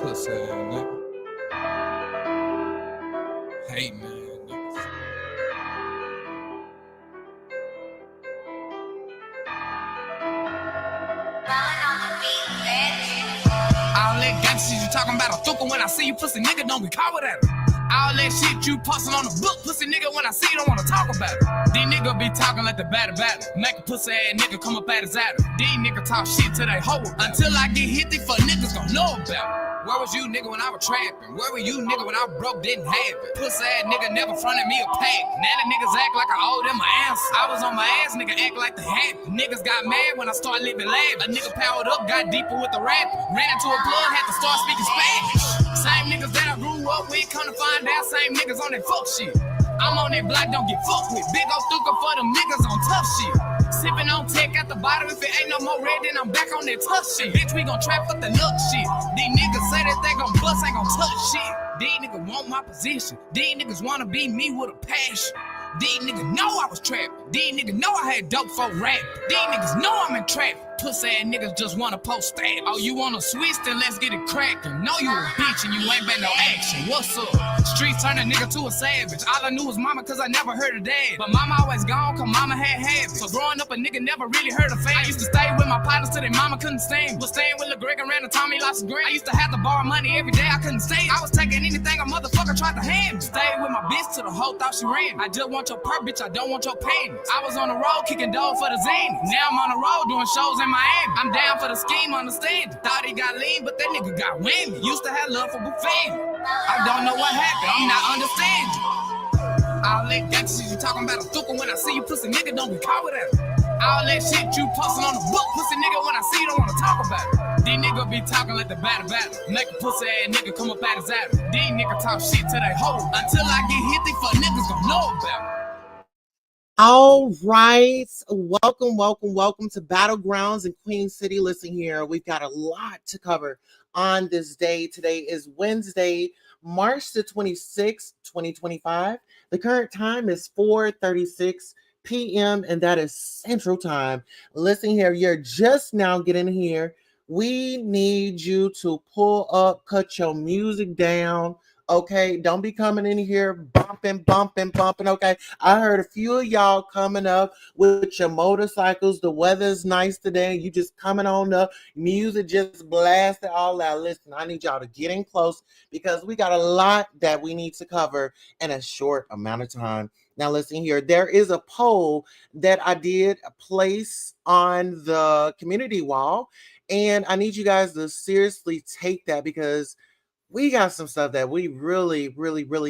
Pussy ass nigga. Hating ass niggas. All that gangsta shit you talking about a thooker when I see you, pussy nigga, don't be caught with that. All that shit you posting on the book, pussy nigga, when I see you, don't wanna talk about it. These niggas be talking like the batter. Make a pussy ass nigga come up at his adder. These niggas talk shit till they hoe. Until I get hit, these fuck niggas gon' know about it. Where was you, nigga, when I was trapping? Where were you, nigga, when I was broke, didn't have it? Pussy ass nigga never fronted me a pack. Now the niggas act like I owe them an answer. I was on my ass, nigga, act like the happy. Niggas got mad when I started living lavish. A nigga powered up, got deeper with the rap. Ran into a plug, had to start speaking Spanish. Same niggas that I grew up with, come to find out, same niggas on that fuck shit. I'm on that block, don't get fucked with. Big ol' thuka for them niggas on tough shit. Sippin' on tech at the bottom, if it ain't no more red, then I'm back on that tough shit. Bitch, we gon' trap for the luck shit. These niggas say that they gon' bust, ain't gon' touch shit. These niggas want my position. These niggas wanna be me with a passion. These niggas know I was trapping. These niggas know I had dope for rap. These niggas know I'm in trap. Pussy ass niggas just wanna post stats. Oh, you wanna switch? Then let's get it crackin'. Know you a bitch and you ain't been no action. What's up? Streets turn a nigga to a savage. All I knew was mama cause I never heard of dad. But mama always gone cause mama had habits. So growing up a nigga never really heard of fame. I used to stay with my partners till their mama couldn't stand. Was staying with Lil Greg around the time he lost his grade. I used to have to borrow money every day, I couldn't stay. I was taking anything a motherfucker tried to hand me. Stayed with my bitch till the hoe thought she ran. I just want your perk, bitch, I don't want your pain. I was on the road kicking dough for the zany. Now I'm on the road doing shows in Miami. I'm down for the scheme, understand it. Thought he got lean, but that nigga got whammy. Used to have love for buffet. I don't know what happened, I'm not understanding. All that gangsta shit you talking about a thooker when I see you, pussy nigga, don't be caught with that. All that shit you posting on the book, pussy nigga, when I see you, don't wanna talk about it. These niggas be talking like the batter. Make a pussy ass nigga come up at his adder. These niggas talk shit till they hoe. Until I get hit, these fuck niggas gon' know about it. All right. Welcome to Battlegrounds in Queen City. Listen here, we've got a lot to cover on this day. Today is Wednesday, March the 26th, 2025. The current time is 4:36 p.m. and that is Central Time. Listen here, you're just now getting here. We need you to pull up, cut your music down. Okay, don't be coming in here bumping. Okay, I heard a few of y'all coming up with your motorcycles. The weather's nice today. You just coming on up. Music just blasted all out. Listen, I need y'all to get in close because we got a lot that we need to cover in a short amount of time. Now, listen here. There is a poll that I did place on the community wall, and I need you guys to seriously take that because we got some stuff that we really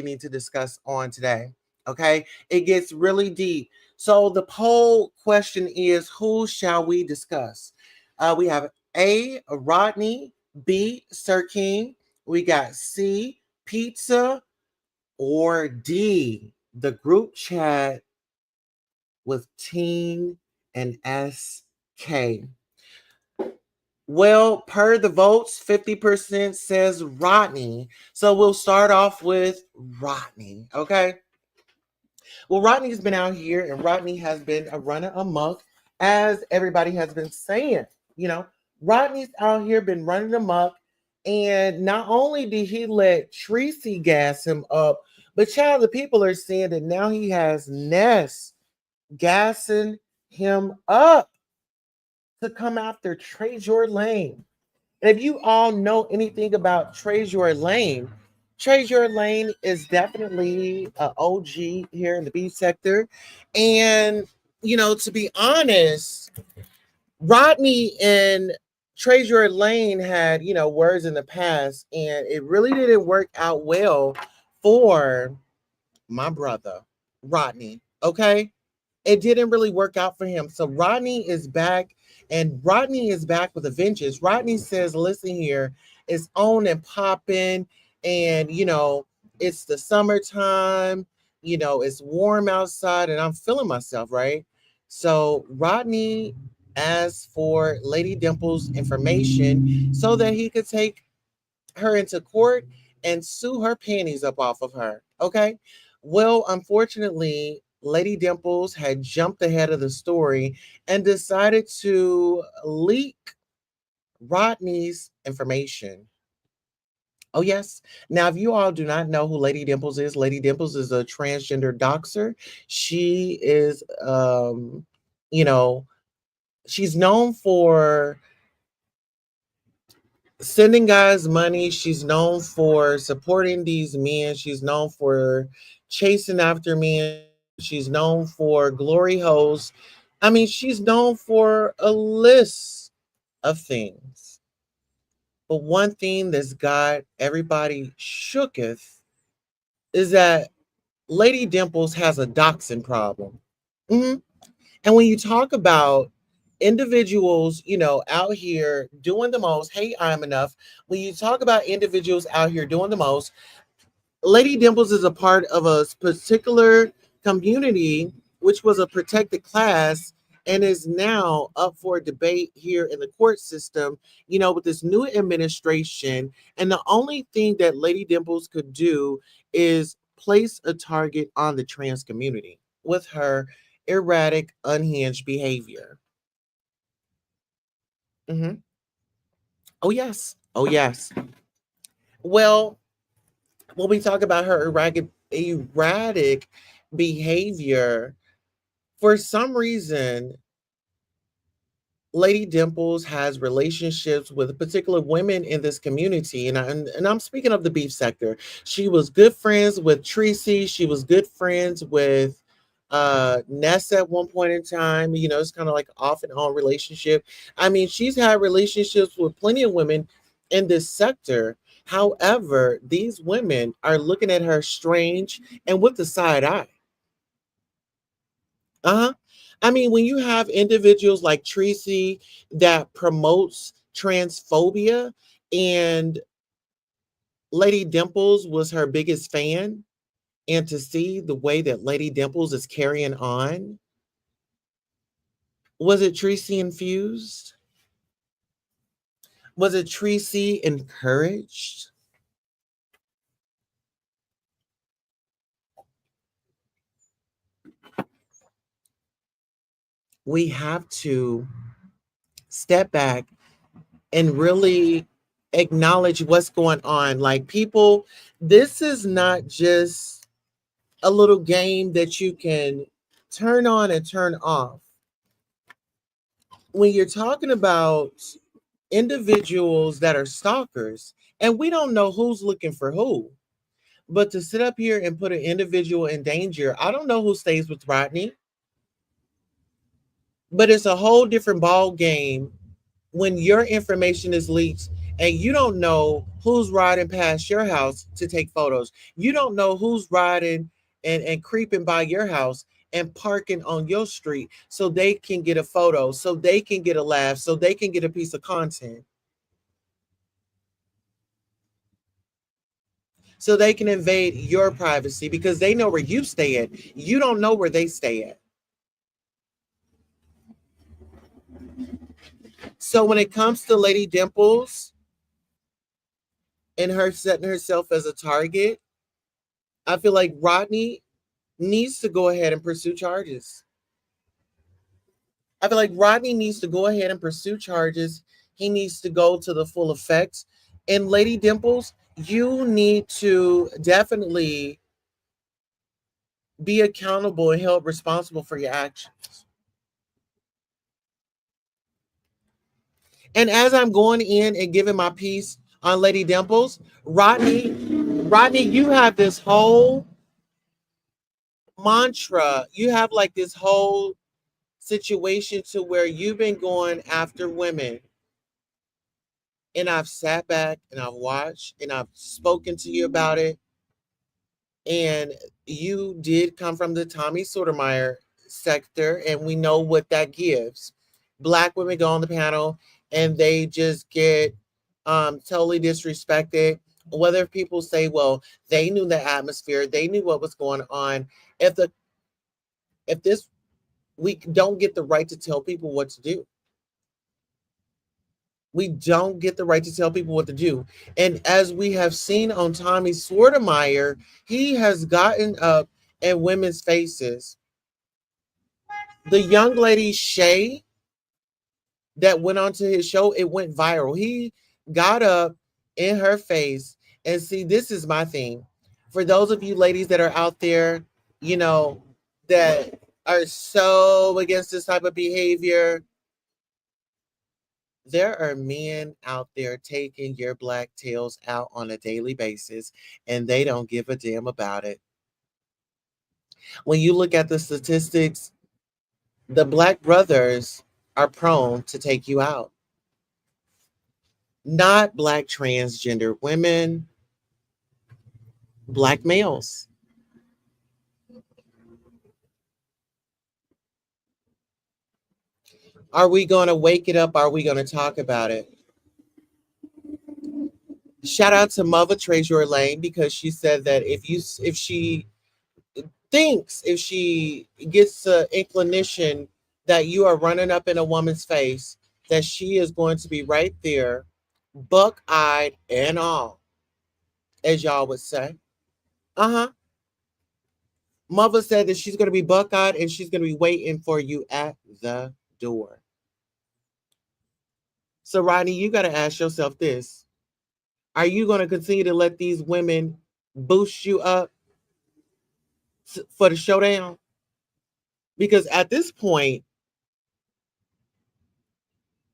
need to discuss on today. Okay, it gets really deep. So the poll question is, who shall we discuss? We have A, Rodney, B, Sir King. We got C, Pizza, or D, the group chat with Teen and SK. Well, per the votes, 50% says Rodney. So we'll start off with Rodney, okay? Well, Rodney's been out here and Rodney has been a runner amok, as everybody has been saying. You know, Rodney's out here been running amok, and not only did he let Tracy gas him up, but child, the people are saying that now he has Ness gassing him up to come after TREZUR Lane. And if you all know anything about TREZUR Lane, TREZUR Lane is definitely an OG here in the B sector. And, you know, to be honest, Rodney and TREZUR Lane had, you know, words in the past, and it really didn't work out well for my brother, Rodney. Okay? It didn't really work out for him. So Rodney is back, and Rodney is back with a vengeance. Rodney says, listen here, it's on and popping, and you know, it's the summertime, you know, it's warm outside, and I'm feeling myself, right? So Rodney asked for Lady Dimple's information so that he could take her into court and sue her panties up off of her. Okay. Well, unfortunately, Lady Dimples had jumped ahead of the story and decided to leak Rodney's information. Oh, yes. Now, if you all do not know who Lady Dimples is a transgender doxer. She is, you know, she's known for sending guys money. She's known for supporting these men. She's known for chasing after men. She's known for glory holes. I mean, she's known for a list of things. But one thing that's got everybody shooketh is that Lady Dimples has a doxing problem. Mhm. And when you talk about individuals, out here doing the most, hey, I'm enough. When you talk about individuals out here doing the most, Lady Dimples is a part of a particular community, which was a protected class and is now up for debate here in the court system, with this new administration. And the only thing that Lady Dimples could do is place a target on the trans community with her erratic, unhinged behavior. Mhm. Oh, yes. Oh, yes. Well, when we talk about her erratic behavior, for some reason, Lady Dimples has relationships with particular women in this community, and I'm speaking of the beef sector. She was good friends with Tracy. She was good friends with Ness at one point in time. It's kind of like off and on relationship. I mean, she's had relationships with plenty of women in this sector. However, these women are looking at her strange and with the side eye. Uh-huh. I mean, when you have individuals like Tracy that promotes transphobia, and Lady Dimples was her biggest fan, and to see the way that Lady Dimples is carrying on, was it Tracy infused? Was it Tracy encouraged? We have to step back and really acknowledge what's going on. Like, people, this is not just a little game that you can turn on and turn off. When you're talking about individuals that are stalkers, and we don't know who's looking for who, but to sit up here and put an individual in danger, I don't know who stays with Rodney, but it's a whole different ball game when your information is leaked and you don't know who's riding past your house to take photos. You don't know who's riding and creeping by your house and parking on your street so they can get a photo, so they can get a laugh, so they can get a piece of content, so they can invade your privacy because they know where you stay at. You don't know where they stay at. So when it comes to Lady Dimples and her setting herself as a target, I feel like Rodney needs to go ahead and pursue charges. I feel like Rodney needs to go ahead and pursue charges. He needs to go to the full effects. And Lady Dimples, you need to definitely be accountable and held responsible for your actions. And as I'm going in and giving my piece on Lady Dimples, Rodney, you have this whole mantra. You have like this whole situation to where you've been going after women, and I've sat back and I've watched and I've spoken to you about it. And you did come from the Tommy Sotomayor sector, and we know what that gives. Black women go on the panel and they just get totally disrespected. Whether people say, well, they knew the atmosphere, they knew what was going on. If the if this we don't get the right to tell people what to do. We don't get the right to tell people what to do. And as we have seen on Tommy Sotomayor, he has gotten up in women's faces. The young lady Shay that went onto his show, it went viral. He got up in her face And see, this is my thing. For those of you ladies that are out there, you know, that are so against this type of behavior, there are men out there taking your black tails out on a daily basis, and they don't give a damn about it. When you look at the statistics, the black brothers are prone to take you out, not black transgender women, black males. Are we going to wake it up? Are we going to talk about it? Shout out to Mother TREZUR Lane, because she said that if she thinks, if she gets an inclination that you are running up in a woman's face, that she is going to be right there, buck-eyed and all, as y'all would say. Uh-huh. Mother said that she's going to be buck-eyed and she's going to be waiting for you at the door. So, Rodney, you got to ask yourself this. Are you going to continue to let these women boost you up for the showdown? Because at this point,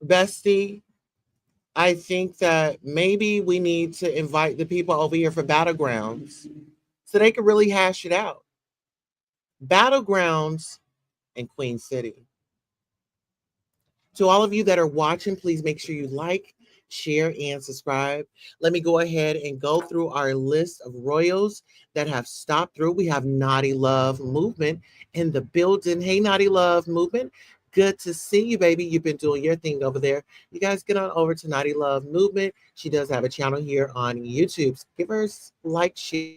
bestie, I think that maybe we need to invite the people over here for Battlegrounds so they can really hash it out. Battlegrounds in Queen City. To all of you that are watching, please make sure you like, share, and subscribe. Let me go ahead and go through our list of royals that have stopped through. We have Naughty Love Movement in the building. Hey, Naughty Love Movement. Good to see you, baby. You've been doing your thing over there. You guys get on over to Naughty Love Movement. She does have a channel here on YouTube. Give her a like, share,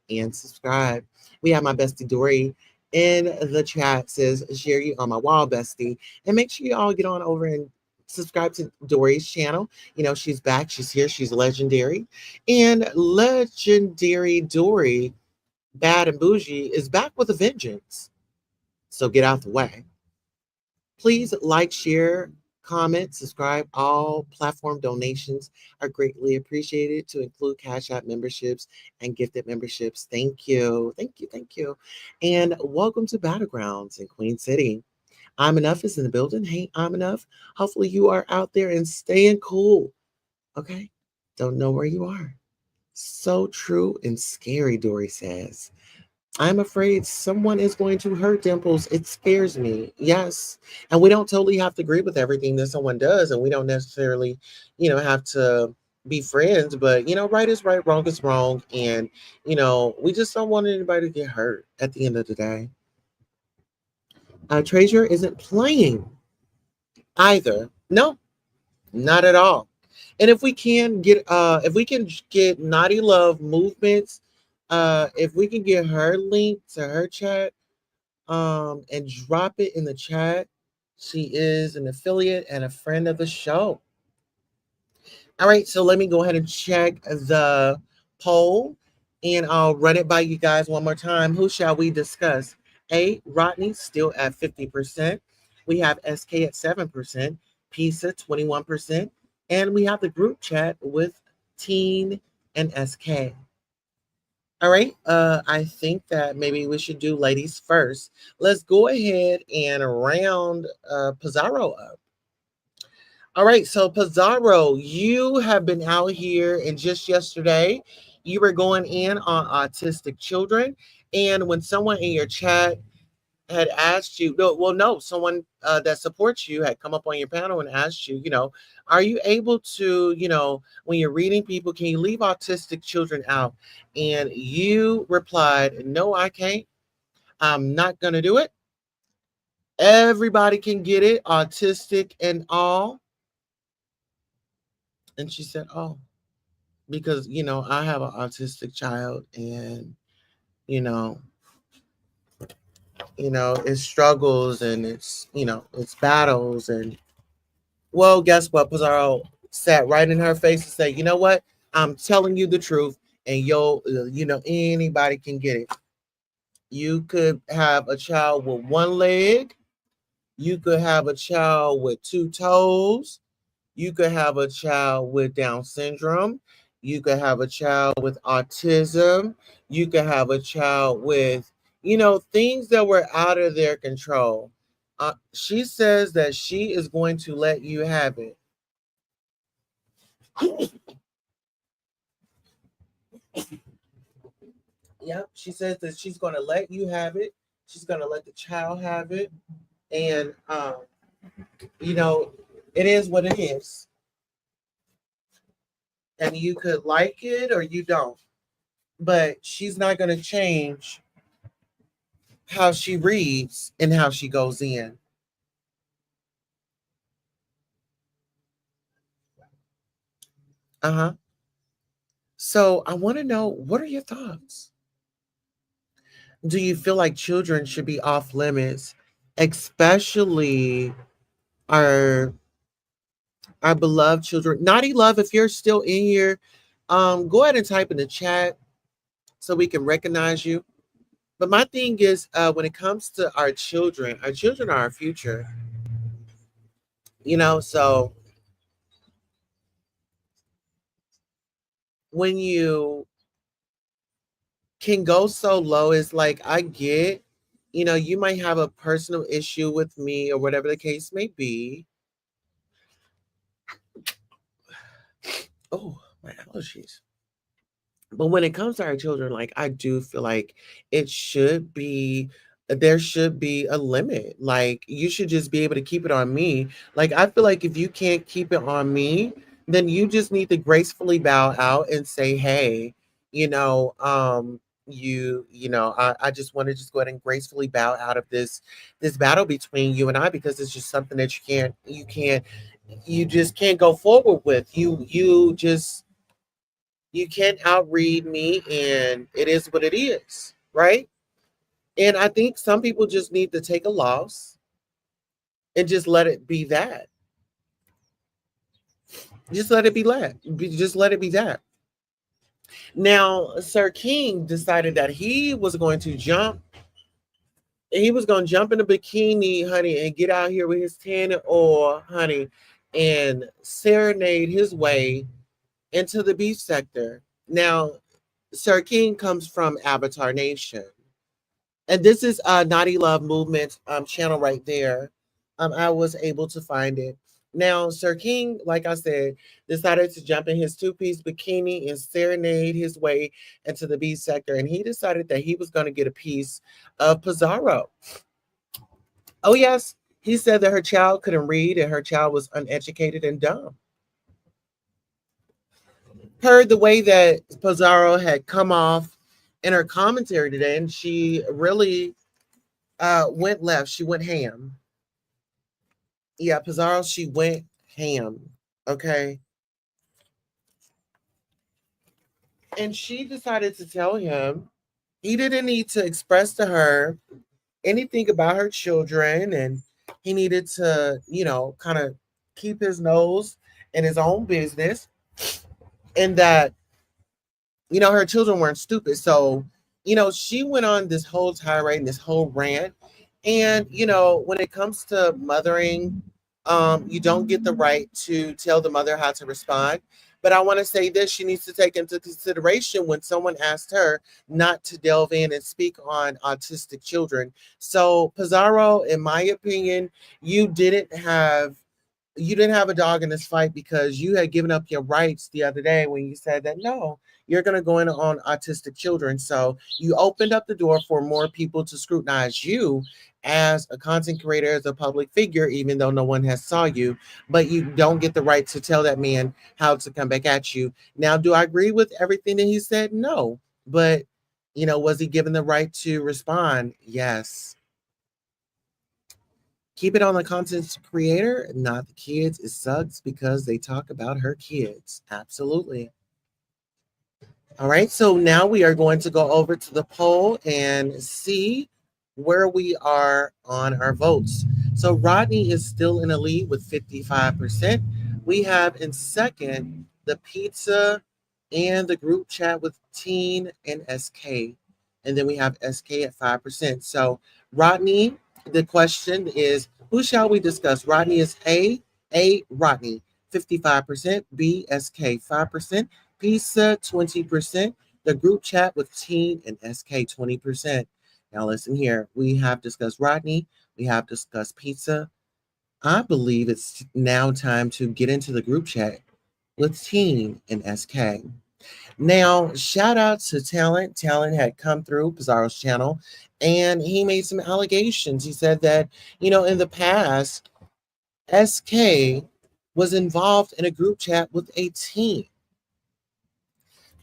and subscribe. We have my bestie Dory in the chat, says share you on my wall, bestie. And make sure you all get on over and subscribe to Dory's channel. You know, she's back, she's here, she's legendary. And legendary Dory, Bad and Bougie, is back with a vengeance. So get out the way. Please like, share, comment, subscribe. All platform donations are greatly appreciated, to include Cash App memberships and gifted memberships. Thank you. Thank you. Thank you. And welcome to Battlegrounds in Queen City. I'm Enough is in the building. Hey, I'm Enough. Hopefully you are out there and staying cool. Okay? Don't know where you are. So true and scary, Dory says. I'm afraid someone is going to hurt Dimples. It scares me. Yes. And we don't totally have to agree with everything that someone does. And we don't necessarily, have to be friends. But, right is right, wrong is wrong. And, we just don't want anybody to get hurt at the end of the day. TREZUR isn't playing either. No, not at all. And if we can get Naughty Love Movements, if we can get her link to her chat, and drop it in the chat. She is an affiliate and a friend of the show. All right, so let me go ahead and check the poll, and I'll run it by you guys one more time. Who shall we discuss? A, Rodney, still at 50%. We have SK at 7%, Pisa 21%, and we have the group chat with Teen and SK. All right, I think that maybe we should do ladies first. Let's go ahead and round Pizarro up. All right, so Pizarro, you have been out here, and just yesterday, you were going in on autistic children. And when someone in your chat had asked you, no, someone that supports you had come up on your panel and asked you, are you able to, when you're reading people, can you leave autistic children out? And you replied, no, I can't. I'm not going to do it. Everybody can get it, autistic and all. And she said, oh, because, I have an autistic child, and, it struggles, and it's battles. And well, guess what? Pizarro sat right in her face and said, you know what? I'm telling you the truth, and anybody can get it. You could have a child with one leg. You could have a child with two toes. You could have a child with Down syndrome. You could have a child with autism. You could have a child with, things that were out of their control. She says that she is going to let you have it. Yep. She says that she's going to let you have it. She's going to let the child have it. And, you know, it is what it is. And you could like it or you don't. But she's not going to change how she reads and how she goes in. Uh-huh. So I want to know, what are your thoughts? Do you feel like children should be off limits, especially our our beloved children? Naughty Love, if you're still in here, go ahead and type in the chat so we can recognize you. But my thing is, when it comes to our children are our future. So when you can go so low, it's like I get, you might have a personal issue with me or whatever the case may be. Oh, my allergies. But when it comes to our children, like I do feel like it should be there should be a limit. Like you should just be able to keep it on me. Like I feel like if you can't keep it on me, then you just need to gracefully bow out and say, hey, you know, I just want to just go ahead and gracefully bow out of this battle between you and I, because it's just something that you just can't go forward with. You can't outread me, and it is what it is, right? And I think some people just need to take a loss and just let it be that. Just let it be just let it be that. Now, Sir King decided that he was going to jump. He was going to jump in a bikini, honey, and get out here with his tanning oil, honey, and serenade his way into the beef sector. Now, Sir King comes from Avatar Nation. And this is Naughty Love Movement channel right there. I was able to find it. Now, Sir King, like I said, decided to jump in his two-piece bikini and serenade his way into the B sector. And he decided that he was going to get a piece of Pizarro. Oh, yes. He said that her child couldn't read and her child was uneducated and dumb. Heard the way that Pizarro had come off in her commentary today, and she really went left. She went ham. Yeah, Pizarro, she went ham. Okay. And she decided to tell him he didn't need to express to her anything about her children, and he needed to, kind of keep his nose in his own business, and that, her children weren't stupid. So, she went on this whole tirade and this whole rant. And, when it comes to mothering, you don't get the right to tell the mother how to respond. But I want to say this, she needs to take into consideration when someone asked her not to delve in and speak on autistic children. So, Pizarro, in my opinion, you didn't have a dog in this fight, because you had given up your rights the other day when you said that no, you're going to go in on autistic children. So you opened up the door for more people to scrutinize you as a content creator, as a public figure, even though no one has saw you. But you don't get the right to tell that man how to come back at you. Now, do I agree with everything that he said? No. But, was he given the right to respond? Yes. Keep it on the content creator, not the kids. It sucks because they talk about her kids. Absolutely. All right, so now we are going to go over to the poll and see where we are on our votes. So Rodney is still in the lead with 55%. We have in second the pizza and the group chat with Teen and SK. And then we have SK at 5%. So Rodney, the question is, who shall we discuss? Rodney is A, Rodney, 55%, B, SK, 5%, Pizza 20%, the group chat with Teen and SK 20%. Now listen here, we have discussed Rodney, we have discussed pizza. I believe it's now time to get into the group chat with Teen and SK. Now, shout out to Talent. Talent had come through Pizarro's channel and he made some allegations. He said that, in the past, SK was involved in a group chat with a teen.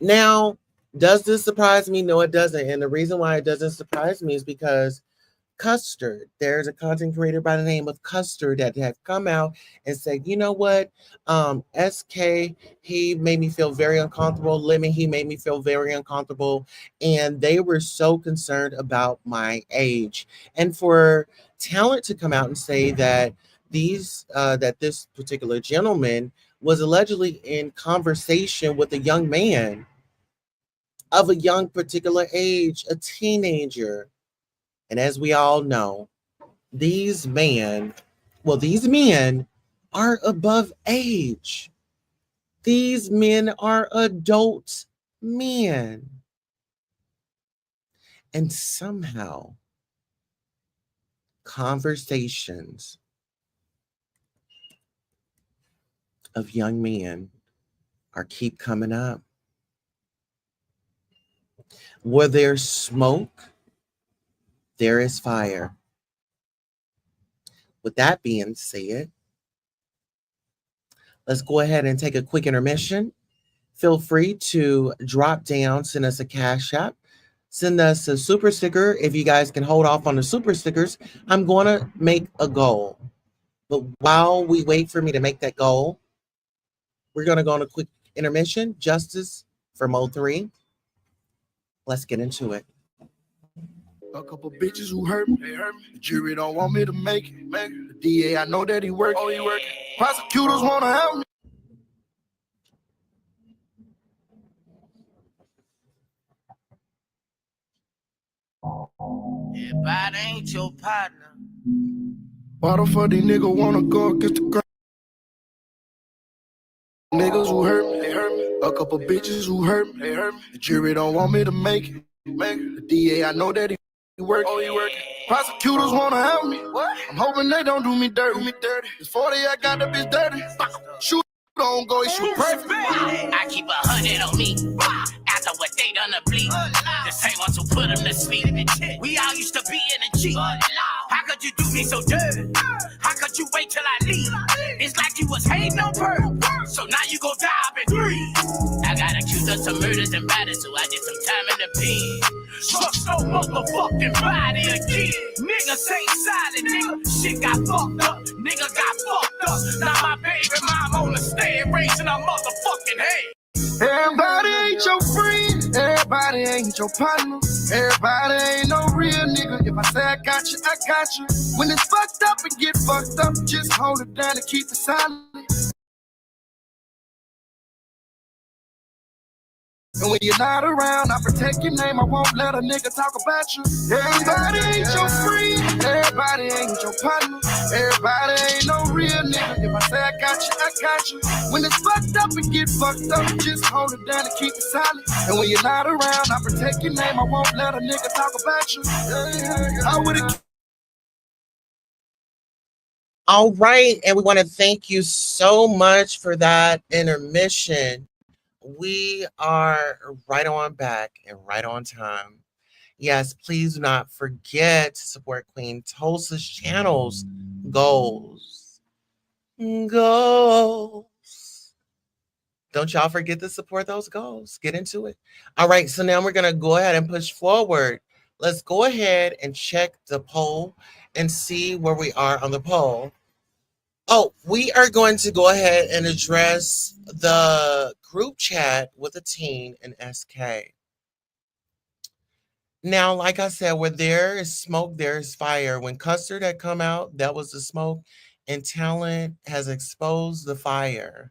Now, does this surprise me? No, it doesn't. And the reason why it doesn't surprise me is because Custard, there's a content creator by the name of Custard that had come out and said, you know what, SK, he made me feel very uncomfortable. Lemon, he made me feel very uncomfortable. And they were so concerned about my age. And for Talent to come out and say that this particular gentleman was allegedly in conversation with a young man of a young particular age, a teenager. And as we all know, these men are above age. These men are adult men. And somehow, conversations of young men keep coming up. Where there's smoke, there is fire. With that being said, let's go ahead and take a quick intermission. Feel free to drop down, send us a cash app, send us a super sticker. If you guys can hold off on the super stickers, I'm going to make a goal. But while we wait for me to make that goal, we're going to go on a quick intermission. Justice for Mode 3. Let's get into it. A couple bitches who hurt me, they hurt me. The jury don't want me to make it. The DA, I know that he working. Oh, he working. Prosecutors want to help me. Everybody ain't your partner. Why the fuck these niggas wanna go against the girl? Niggas who hurt me, they hurt me. A couple bitches who hurt me, they hurt me. The jury don't want me to make it. The DA, I know that he working. Oh, he working. Prosecutors wanna help me. What? I'm hoping they don't do me dirty. It's 40, I got the bitch dirty. Shoot don't go, he shoot perfect. I keep 100 on me. After what they done to bleed. The same ones who put them to sleep. We all used to be in a G. How could you do me so dirty? How could you wait till I leave? It's like you was hating on purpose. So now you gon' die up in 3. I got accused of some murders and batters, so I did some time in the pen. Struck so motherfucking body again. Niggas ain't silent, nigga. Shit got fucked up. Nigga got fucked up. Now my baby mom on the stand raising her motherfucking head. Everybody ain't your friend. Everybody ain't your partner. Everybody ain't no real nigga. If I say I got you, I got you. When it's fucked up and get fucked up, just hold it down and keep it silent. And when you're not around, I protect your name. I won't let a nigga talk about you. Everybody ain't your friend. Everybody ain't your partner. Everybody ain't no real nigga. If I say I got you, I got you. When it's fucked up and get fucked up, just hold it down and keep it silent. And when you're not around, I protect your name. I won't let a nigga talk about you. I would've. All right, and we want to thank you so much for that intermission. We are right on back and right on time. Yes, please do not forget to support Queen Tulsa's channel's goals. Don't y'all forget to support those goals. Get into it. All right, so now we're going to go ahead and push forward. Let's go ahead and check the poll and see where we are on the poll. Oh, we are going to go ahead and address the group chat with a teen and SK. Now, like I said, where there is smoke, there is fire. When Custard had come out, that was the smoke, and Talent has exposed the fire.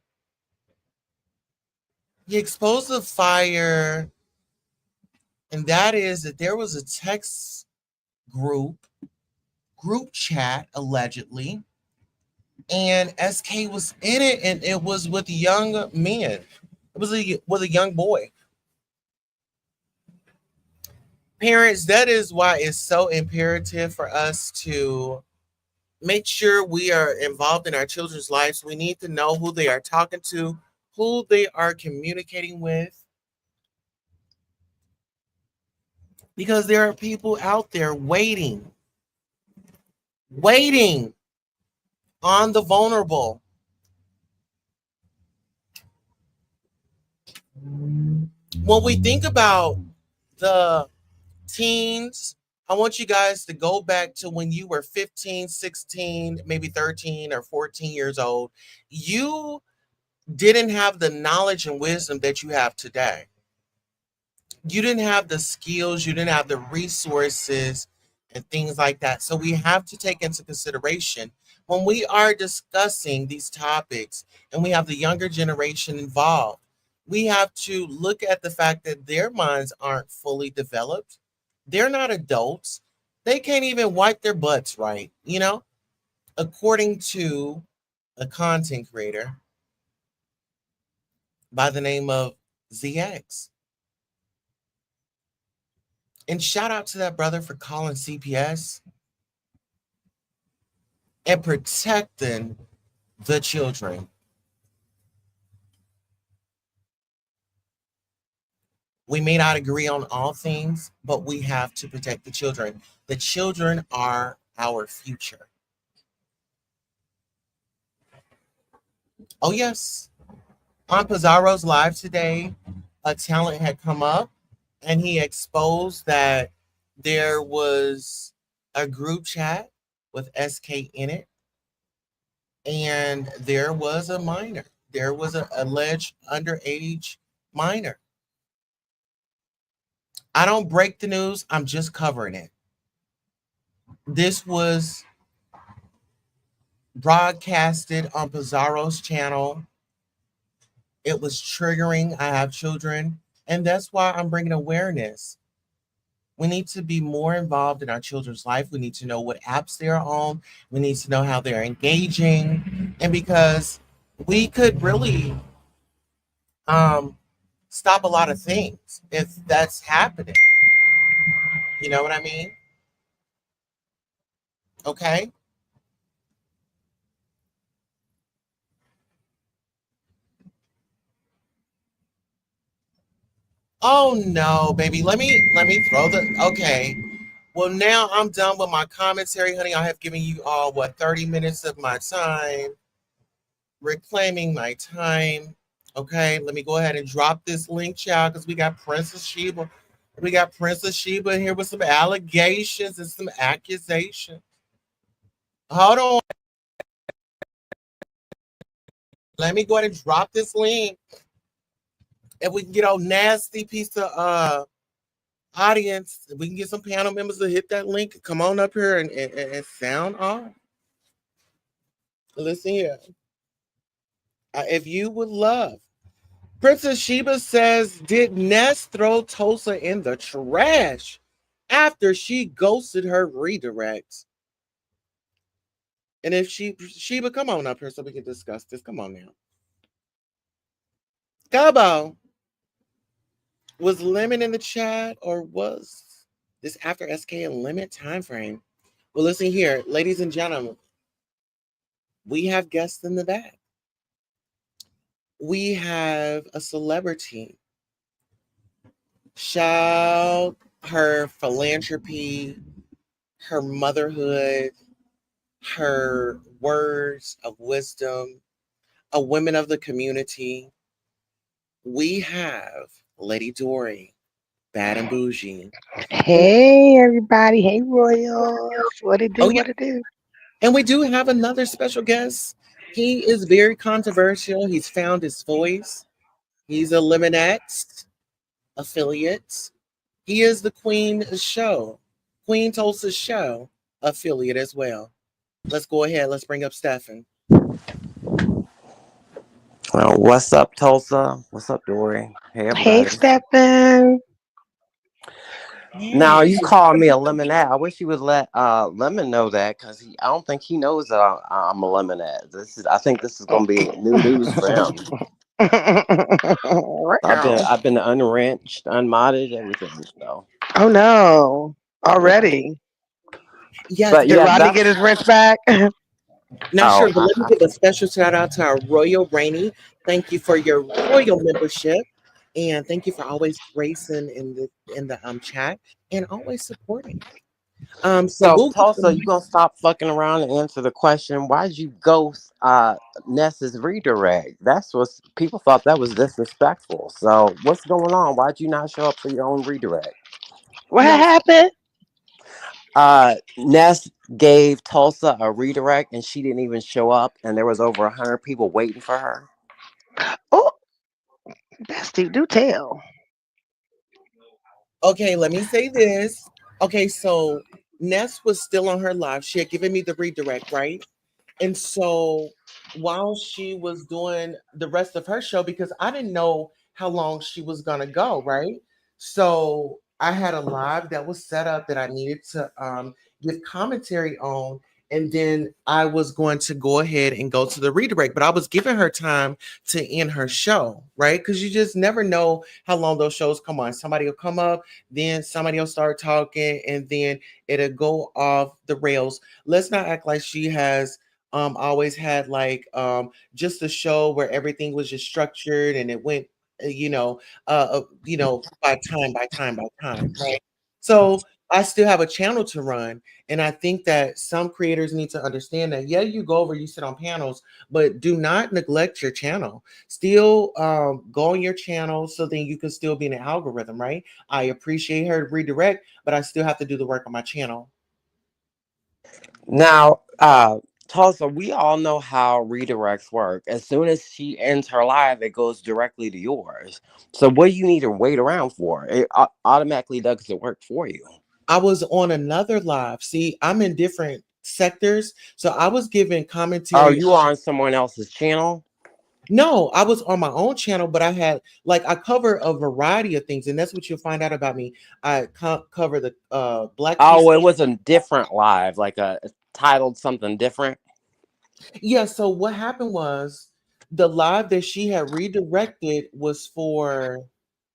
He exposed the fire, and that is that there was a text group chat, allegedly, and SK was in it, and it was with young men. It was a young boy. Parents, that is why it's so imperative for us to make sure we are involved in our children's lives. We need to know who they are talking to, who they are communicating with, because there are people out there waiting on the vulnerable. When we think about the teens, I want you guys to go back to when you were 15, 16, maybe 13 or 14 years old. You didn't have the knowledge and wisdom that you have today. You didn't have the skills, you didn't have the resources and things like that. So we have to take into consideration when we are discussing these topics and we have the younger generation involved, we have to look at the fact that their minds aren't fully developed. They're not adults. They can't even wipe their butts right, according to a content creator by the name of ZX. And shout out to that brother for calling CPS and protecting the children. We may not agree on all things, but we have to protect the children. The children are our future. Oh, yes. On Pizarro's live today, a talent had come up and he exposed that there was a group chat with SK in it, and there was a minor. There was an alleged underage minor. I don't break the news, I'm just covering it. This was broadcasted on Pizarro's channel. It was triggering. I have children, and that's why I'm bringing awareness. We need to be more involved in our children's life. We need to know what apps they're on. We need to know how they're engaging. And because we could really stop a lot of things if that's happening. You know what I mean? Okay. Oh no, baby. Let me throw the okay. Well, now I'm done with my commentary, honey. I have given you all 30 minutes of my time, reclaiming my time. Okay, let me go ahead and drop this link, child, because we got Princess Sheba. We got Princess Sheba here with some allegations and some accusations. Hold on. Let me go ahead and drop this link. If we can get a nasty piece of audience, we can get some panel members to hit that link. Come on up here and sound off. Listen here. If you would love. Princess Sheba says, did Ness throw Tulsa in the trash after she ghosted her redirect? And if Sheba, come on up here so we can discuss this. Come on now. Gabo, was Lemon in the chat, or was this after SK a limit time frame? Well, listen here, ladies and gentlemen. We have guests in the back. We have a celebrity. Shout her philanthropy, her motherhood, her words of wisdom, a woman of the community. We have Lady Dory, Bad and Bougie. Hey, everybody. Hey, Royals. What it do? Oh, yeah. What it do? And we do have another special guest. He is very controversial. He's found his voice. He's a Lemonette affiliate. He is the Queen Tulsa Show affiliate as well. Let's go ahead. Let's bring up Stefan. Well, what's up, Tulsa? What's up, Dory? Hey, Hey, everybody. Stefan. Now, you call me a lemonade. I wish you would let Lemon know that, because I don't think he knows that I'm a lemonade. I think this is going to be new news for him. Wow. I've been unwrenched, unmodded, everything. So, Oh no. yeah. Already. Yes, But Did and yeah, Rodney that's get his wrench back? not oh, sure, but let me give a special shout out to our Royal Rainy. Thank you for your royal membership, and thank you for always gracing in the chat and always supporting. So so we'll get Tulsa, you the gonna stop fucking around and answer the question? Why'd you ghost Ness's redirect? That's what people thought that was disrespectful. So what's going on? Why'd you not show up for your own redirect? What no. happened? Ness gave Tulsa a redirect and she didn't even show up, and there was over 100 people waiting for her. Oh, Bestie, do tell. Okay, let me say this. Okay, so Ness was still on her live. She had given me the redirect, right? And so while she was doing the rest of her show, because I didn't know how long she was gonna go, right? So I had a live that was set up that I needed to give commentary on, and then I was going to go ahead and go to the redirect, but I was giving her time to end her show, right? Because you just never know how long those shows come on. Somebody will come up, then somebody will start talking, and then it'll go off the rails. Let's not act like she has always had like just a show where everything was just structured and it went by time, right? So I still have a channel to run, and I think that some creators need to understand that, yeah, you go over, you sit on panels, but do not neglect your channel. Still go on your channel so then you can still be in the algorithm, right? I appreciate her redirect, but I still have to do the work on my channel. Now, Tulsa, we all know how redirects work. As soon as she ends her live, it goes directly to yours. So, what do you need to wait around for? It automatically does the work for you. I was on another live. See, I'm in different sectors. So I was giving Oh, commentary. you are on someone else's channel? No, I was on my own channel, but I had like I cover a variety of things, and that's what you'll find out about me. I cover the black tea. Oh, it was a different live, like a titled something different. Yeah, so what happened was the live that she had redirected was for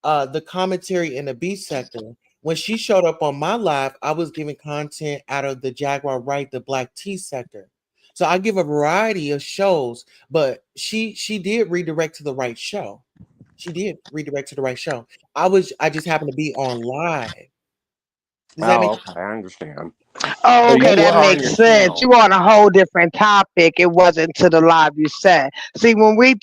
the commentary in the beat sector. When she showed up on my live, I was giving content out of the Jaguar Right, the black tea sector. So I give a variety of shows, but she did redirect to the right show. She did redirect to the right show. I just happened to be on live. Does that make Oh, okay, I understand. So Oh, okay, you were that on makes your sense. channel. You on a whole different topic. It wasn't to the live you said. See, when we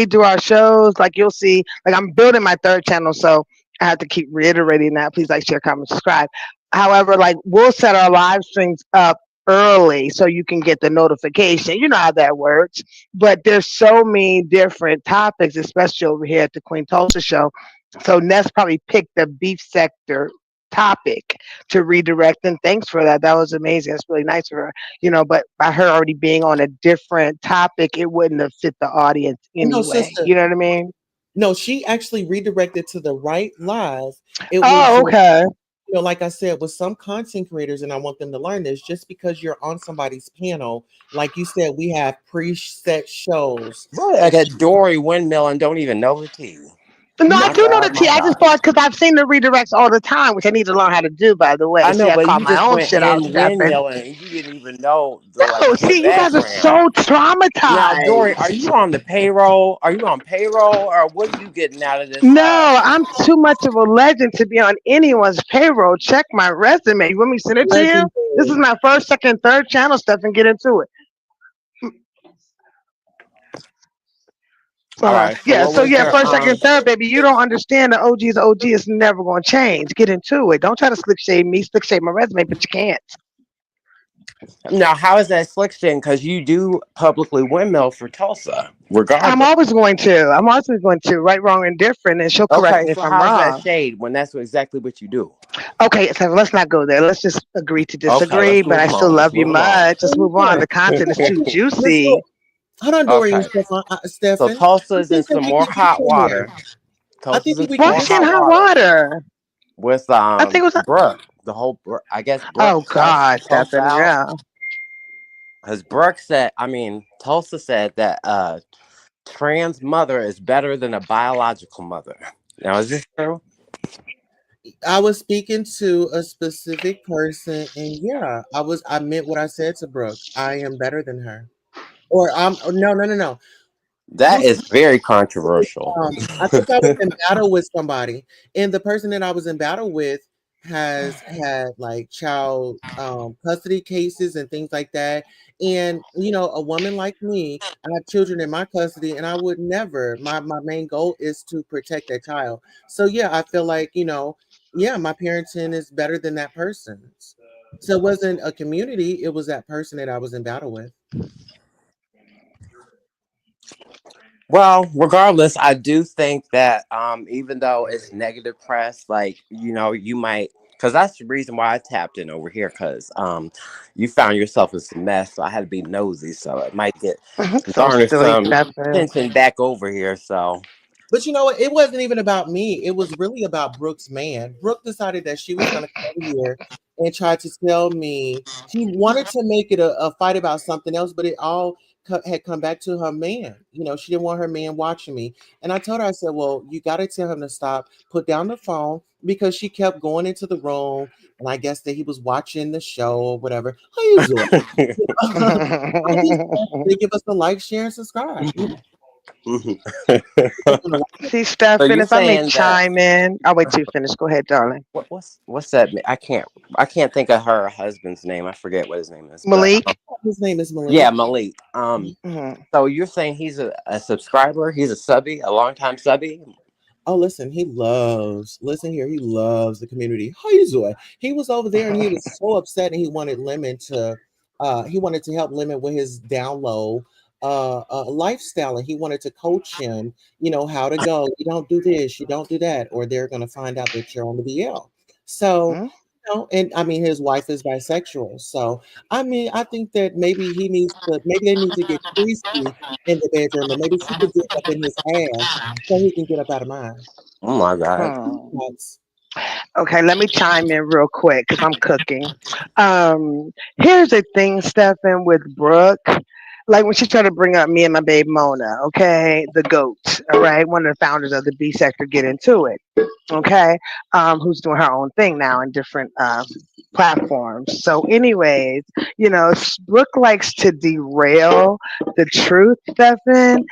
do our shows, like you'll see, like I'm building my third channel, so I have to keep reiterating that. Please like, share, comment, subscribe. However, like we'll set our live streams up early so you can get the notification. You know how that works. But there's so many different topics, especially over here at the Queen Tulsa show. So Ness probably picked the beef sector topic to redirect, and thanks for that. That was amazing. That's really nice of her. But by her already being on a different topic, it wouldn't have fit the audience no, anyway. sister. You know what I mean? No, she actually redirected to the right live. It was Oh, just, okay. like I said, with some content creators, and I want them to learn this, just because you're on somebody's panel, like you said, we have preset shows. Boy, like a Dory windmill and don't even know the tea. No, I No, My do know the God, T. my I just God. thought because I've seen the redirects all the time, which I need to learn how to do. By the way, I see, know, I but call you my just own went shit out in stepping. windmilling and you didn't even know No, the see, you guys are background. so Now, Dory, are traumatized. you on the payroll? Are you on payroll, or what are you getting out of this? No, I'm too much of a legend to be on anyone's payroll. Check my resume. You want me to send it to you? This is legendary. my first, second, third channel stuff, and get into it. All right. So Yeah, what so was yeah, your first, second, third, baby. You don't understand the OG's OG is never going to change. Get into it. Don't try to slick shade me, slick shade my resume, but you can't. Now? How is that slick thing? Because you do publicly windmill for Tulsa, I'm regardless. always going to. I'm always going to. Right, wrong, and different, and she'll correct Okay. me if So I'm how's that wrong. shade when that's exactly what you do? Okay, so let's not go there. Let's just agree to Okay. disagree. Let's But move I them still on. love Let's you move them on. much. Just move on. The content is too Let's juicy. go. Hold on, Dorian, Okay. Stefan. So Stefan. I Tulsa's in think that some we more can get hot somewhere. water. I Tulsa's think in that we some can Why more get she in hot somewhere. hot water water? with I think it was. Brooke. The whole I guess Brooke Oh cussed God, Tulsa Stefan. out Yeah. because Brooke said. Tulsa said that trans mother is better than a biological mother. Now, is this true? I was speaking to a specific person, and yeah, I meant what I said to Brooke. I am better than her. Or no, no, no, no. That Who's is very controversial. I think I was in battle with somebody, and the person that I was in battle with has had like child custody cases and things like that. And a woman like me, I have children in my custody, and I would never. My main goal is to protect that child. So yeah, I feel like yeah, my parenting is better than that person's. So it wasn't a community; it was that person that I was in battle with. Well, regardless, I do think that even though it's negative press, like you might, because that's the reason why I tapped in over here, because you found yourself in some mess, so I had to be nosy, so it might get So garner silly, some Stefan. attention back over here. So But you know what? It wasn't even about me. It was really about Brooke's man. Brooke decided that she was going to come here and try to tell me she wanted to make it a fight about something else, but it all had come back to her man. She didn't want her man watching me. And I told her, I said, well, you got to tell him to stop, put down the phone, because she kept going into the room. And I guess that he was watching the show or whatever. How you doing? I just want you to give us a like, share, and subscribe. Mhm. See, So Stefan, you're if I may saying that chime in, I'll wait till you finish. Go ahead, darling. what's that? I can't think of her husband's name. I forget what his name is, but Malik. His name is yeah, Malik. Malik. Mhm. So you're saying he's a subscriber? He's a subby, a longtime subby? Oh, listen, listen here, he loves the community. How you doing? He was over there and he was so upset and he wanted to help Lemon with his download lifestyle, and he wanted to coach him, how to go. You don't do this, you don't do that, or they're gonna find out that you're on the BL. So, Mhm. and I mean his wife is bisexual. So I mean, I think that maybe they need to get Creasy in the bedroom, and maybe she could get up in his ass so he can get up out of mine. Oh my god. Hmm. That's Okay, let me chime in real quick because I'm cooking. Here's the thing, Stefan, with Brooke. Like when she tried to bring up me and my babe Mona, okay, the goat, all right, one of the founders of the B sector, get into it, okay, who's doing her own thing now in different platforms. So, anyways, Brooke likes to derail the truth, Stefan,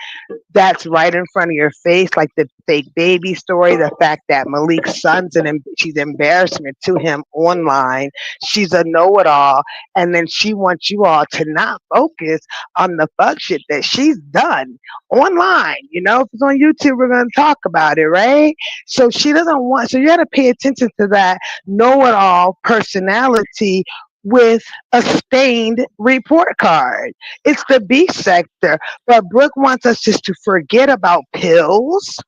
that's right in front of your face, like the fake baby story, the fact that Malik's son's she's embarrassment to him online. She's a know-it-all, and then she wants you all to not focus on the fuck shit that she's done online. If it's on YouTube, we're gonna talk about it, right? So she doesn't want. So you got to pay attention to that know-it-all personality with a stained report card. It's the B sector. But Brooke wants us just to forget about pills,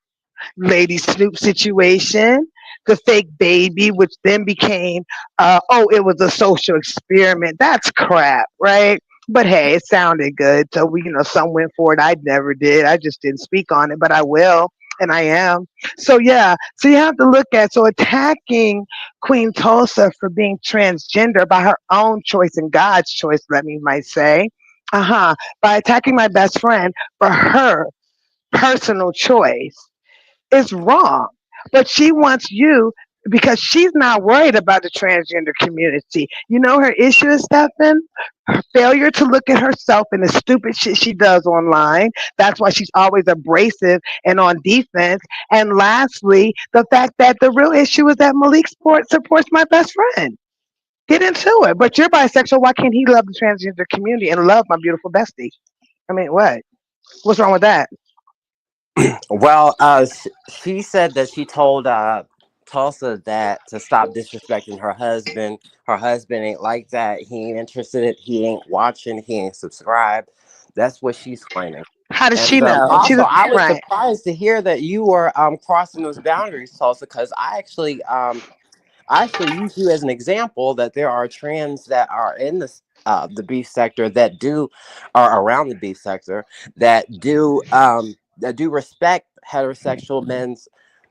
Lady Snoop situation, the fake baby, which then became, it was a social experiment. That's crap, right? But hey, it sounded good. So some went for it. I never did. I just didn't speak on it, but I will. And I am. So yeah. So you have to look at attacking Queen Tulsa for being transgender by her own choice and God's choice, let me might say. By attacking my best friend for her personal choice is wrong. But she wants you because she's not worried about the transgender community. Her issue is, Stefan? Her failure to look at herself and the stupid shit she does online. That's why she's always abrasive and on defense. And lastly, the fact that the real issue is that Malik supports my best friend. Get into it. But you're bisexual. Why can't he love the transgender community and love my beautiful bestie? I mean, what? What's wrong with that? Well, she said that she told Tulsa that to stop disrespecting her husband. Her husband ain't like that. He ain't interested. He ain't watching. He ain't subscribed. That's what she's claiming. How does she And know? She also, doesn't. I was Right. surprised to hear that you were crossing those boundaries, Tulsa, because I actually use you as an example that there are trans that are in the beef sector that do are around the beef sector that do respect heterosexual men's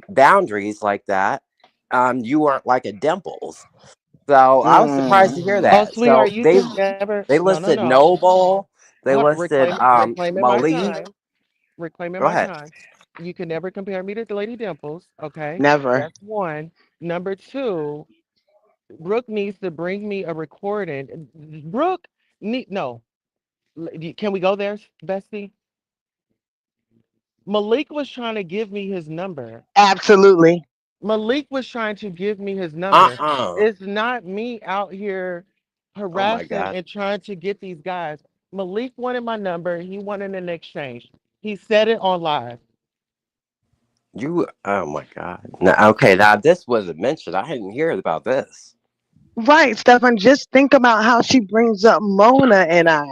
boundaries like that. You aren't like a Dimples, so I was surprised to hear Mm. Oh, that. So sweetheart, you they can never. they No, no, listed no. Noble, they I'm listed reclaiming my Malik, time. reclaiming Go my ahead. time. You can never compare me to Lady Dimples. Okay, Never. that's one. Number two, Brooke needs to bring me a recording. Brooke need no. Can we go there, Bestie? Malik was trying to give me his number. Absolutely. Malik was trying to give me his number. Uh-uh. It's not me out here Oh my harassing God. and trying to get these guys. Malik wanted my number. He wanted an exchange. He said it on live. Oh my God. Now, okay, now this wasn't mentioned. I didn't hear about this. Right, Stefan. Just think about how she brings up Mona and I.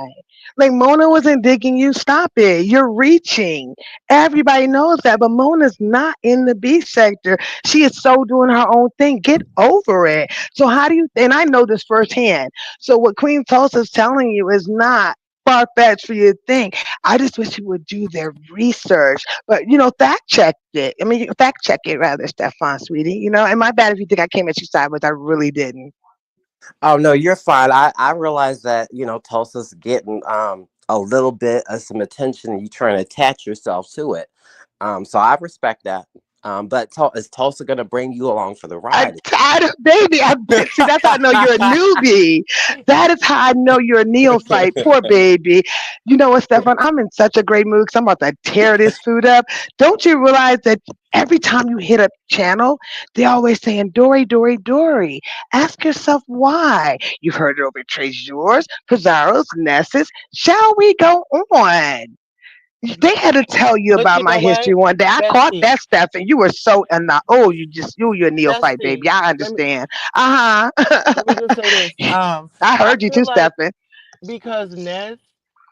Like Mona wasn't digging you. Stop it. You're reaching. Everybody knows that, but Mona's not in the B sector. She is so doing her own thing. Get over it. So how do you? And I know this firsthand. So what Queen Tulsa's telling you is not far fetched for you to think. I just wish you would do their research, but fact check it. I mean, fact check it rather, Stefan, sweetie. And my bad if you think I came at you sideways. I really didn't. Oh no, you're fine. I realize that, Tulsa's getting a little bit of some attention and you trying to attach yourself to it. So I respect that. But is Tulsa gonna bring you along for the I'm ride? tired of baby. I bet see that's how I know you're a newbie. That is how I know you're a neophyte. Poor baby. You know what, Stefan? I'm in such a great mood because I'm about to tear this food up. Don't you realize that every time you hit a channel, they always saying Dory, Dory, Dory. Ask yourself why. You've heard it over TREZUR's, Pizarro's, Ness's. Shall we go on? They had to tell you But about you my know history what? one day. I caught Bestie, that stuff, and you were so and oh, you're a neophyte, Bestie, baby. I let me understand. Uh let me just say this. huh. I I heard you feel too, like Stefan. because Ness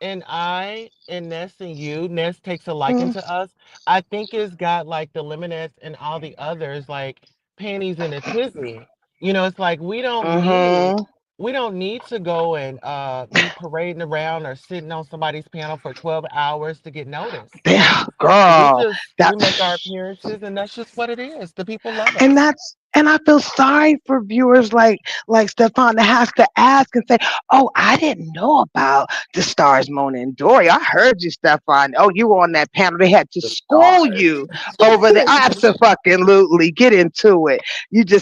and I and Ness and you, Ness takes a liking Mm, to us. I think it's got like the Lemonettes and all the others like panties in a tizzy. It's like mm-hmm. we don't need to go and be parading around or sitting on somebody's panel for 12 hours to get noticed. Damn, We girl. just That we make our appearances and that's just what it is. The people love and us. and I feel sorry for viewers like Stefan that has to ask and say, "Oh, I didn't know about the stars, Mona and Dory. I heard you, Stefan. Oh, you were on that panel. They had to The school stars. you over there. Absolutely, get into it.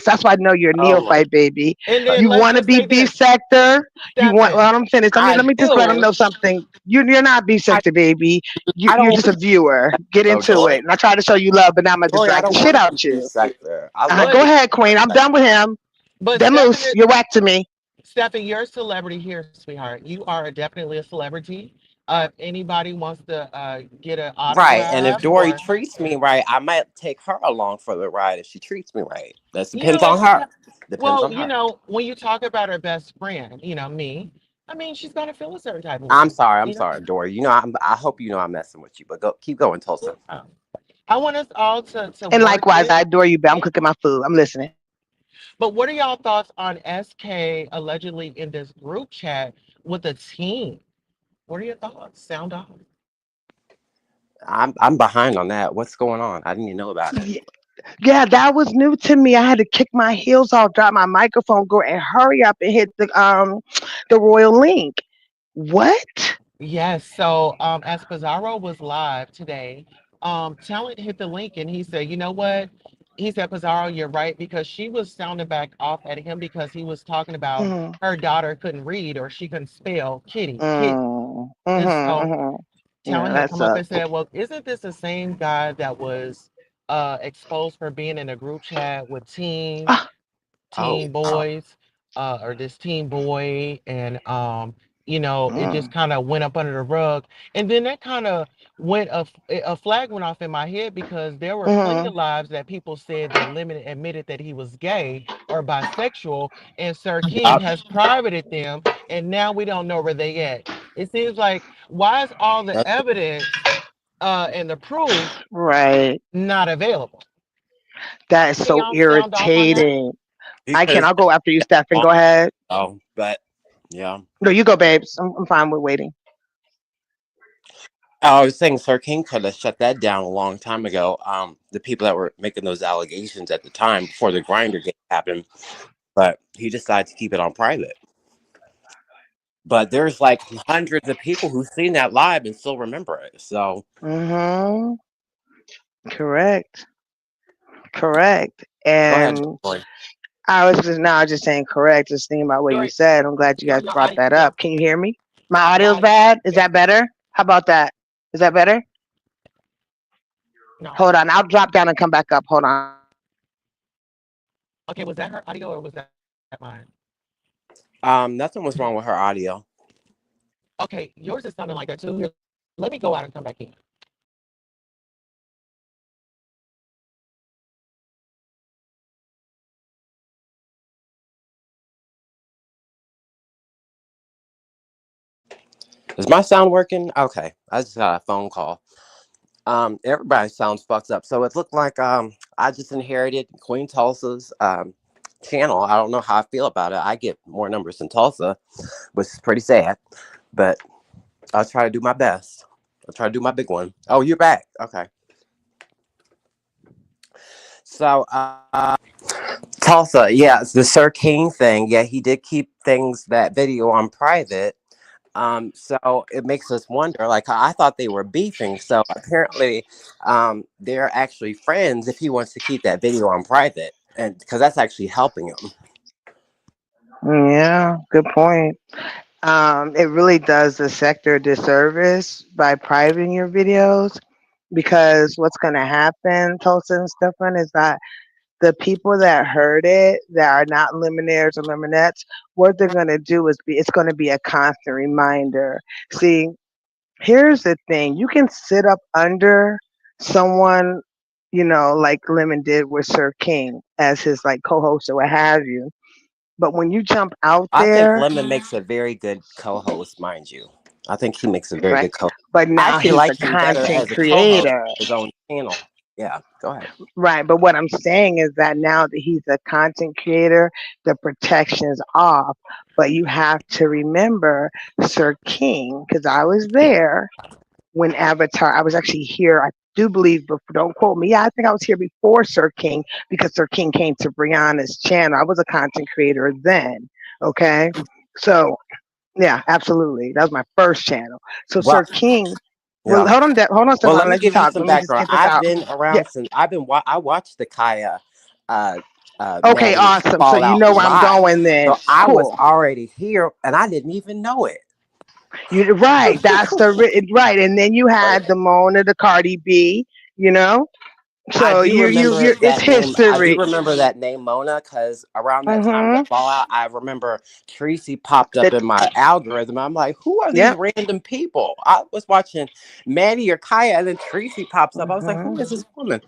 That's why I know you're a Oh my neophyte, baby. And then You let's want to just be say B this, sector. You want. Stefan. Well, I'm finished. Let I me just let them do. know something. You're not B I sector, baby. I You're don't just a want viewer. Get to into Dory. it. And I try to show you love, but now I'm gonna Dory, I drag the don't shit want to out be B you. sector. I love Go But being ahead, Queen. I'm a sector. done with him. but Stefan Demus, is you're whack to me. Stefan, you're a celebrity here, sweetheart. You are definitely a celebrity. If anybody wants to get an Right. And if autograph Dory or treats me right, I might take her along for the ride if she treats me right. That depends on her. Depends well, on her. when you talk about her best friend, me, I mean, she's gonna feel a certain type of way. I'm You know, sorry, Dory. I hope you know I'm messing with you, but keep going, Tulsa. yeah. I want us all to And work likewise, I it. adore you, but I'm cooking my food. I'm listening. But what are y'all thoughts on SK allegedly in this group chat with a team? What are your thoughts? Sound off. I'm behind on that. What's going on? I didn't even know about it. Yeah, that was new to me. I had to kick my heels off, drop my microphone, go and hurry up and hit the royal link. What? Yes. So as Pizarro was live today, Talent hit the link and he said, you know what? He said, Pizarro, you're right, because she was sounding back off at him because he was talking about Mm, her daughter couldn't read or she couldn't spell kitty, kitten. And so mm-hmm. Yeah, Talent had that come up and sucks. said, well, isn't this the same guy that was exposed for being in a group chat with Ah, Oh, teen boys or this teen boy and it just mm, kind of went up under the rug and then that kind of went a flag went off in my head because there were plenty mm. of lives that people said that Lemon admitted that he was gay or bisexual and Sir King uh, has privated them and now we don't know where they at. It seems like why is all the that's evidence and the proof Right. not available? That is Can so y'all sound off on that? irritating. I can't. because I'll go after you, Stefan. oh, Go ahead. but yeah. No, you go, babes. I'm fine with waiting. I was saying Sir King could have shut that down a long time ago. The people that were making those allegations at the time before the grinder game happened, but he decided to keep it on private. But there's like hundreds of people who've seen that live and still remember it. So Mm-hmm. Correct. Correct. go ahead, And Joy. I was just now just saying correct, just thinking about what you Joy, said. I'm glad you your guys your brought that audio, up. Can you hear me? My your audio's audio. bad? Is Yeah, that better? How about that? Is that better? no. Hold on. I'll drop down and come back up. Hold on. Okay, was that her audio or was that mine? Nothing was wrong with her audio. Okay, yours is sounding like that too. Here, let me go out and come back in. Is my sound working? Okay, I just got a phone call. Everybody sounds fucked up. So it looked like I just inherited Queen Tulsa's channel. I don't know how I feel about it. I get more numbers than Tulsa, which is pretty sad. But I'll try to do my best. I'll try to do my big one. Oh, you're back. Okay. So Tulsa, yeah, it's the Sir King thing. Yeah, he did keep that video on private. So it makes us wonder. Like I thought they were beefing. So apparently, they're actually friends. If he wants to keep that video on private, and because that's actually helping him. Yeah, good point. It really does the sector a disservice by privating your videos because what's going to happen, Tulsa and Stefan, is that the people that heard it that are not luminaires or luminettes, what they're going to do is it's going to be a constant reminder. See, here's the thing: you can sit up under someone, like Lemon did with Sir King as his like co-host or what have you. But when you jump out I think there, Lemon makes a very good co-host, mind you. I think he makes a very right? good co. But I now actually he's a like him better content as a co-host creator. on his own channel. Yeah, go ahead. Right, but what I'm saying is that now that he's a content creator, the protection's off. But you have to remember Sir King, because I was there when Avatar, I was actually here, I do believe, but don't quote me. Yeah, I think I was here before Sir King because Sir King came to Brianna's channel. I was a content creator then. Okay. So, yeah, absolutely. That was my first channel. So, Well, Sir King, well, yeah. hold on, Well, Stefan, let me let you give you talk. some Let me just background. get this I've out. been Yeah. around since I watched the Kaya uh Okay, Maddie awesome. So you Fallout know where I'm live. going then. So I was Cool. already here and I didn't even know it. You right. That's right. And then you had the Mona, the Cardi B. You know. I So do remember it's that name. I do history. remember that name, Mona, because around that time of the Mhm. fallout, I remember Tracy popped up That. in my algorithm. I'm like, who are these Yep. random people? I was watching Maddie or Kaya, and then Tracy pops up. I was like, who Mhm. is this woman?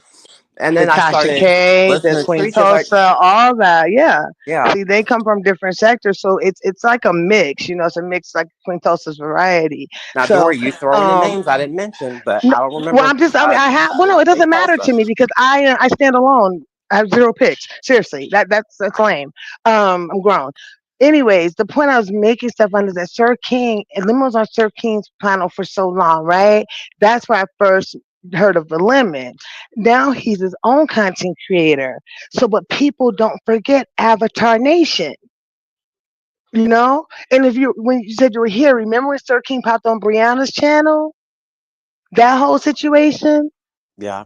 And The then I Tasha started K, the listening to Queen Tracy. I was like, Tulsa, all that. Yeah. yeah. See, they come from different sectors, so it's like a mix. It's a mix like Queen Tulsa's variety. Now, So, Dory, you throwing in um, names I didn't mention, but No, I don't well, remember I mean, I have. Well, no, it Queen doesn't matter Tulsa. to me because I stand alone. I have zero picks. Seriously, that's lame. I'm grown. Anyways, the point I was making, Stefan, is that Sir King and Lemon was on Sir King's panel for so long, right? That's where I first heard of the Lemon. Now he's his own content creator. So, but people don't forget Avatar Nation. And if you when you said you were here, remember when Sir King popped on Brianna's channel? That whole situation. Yeah.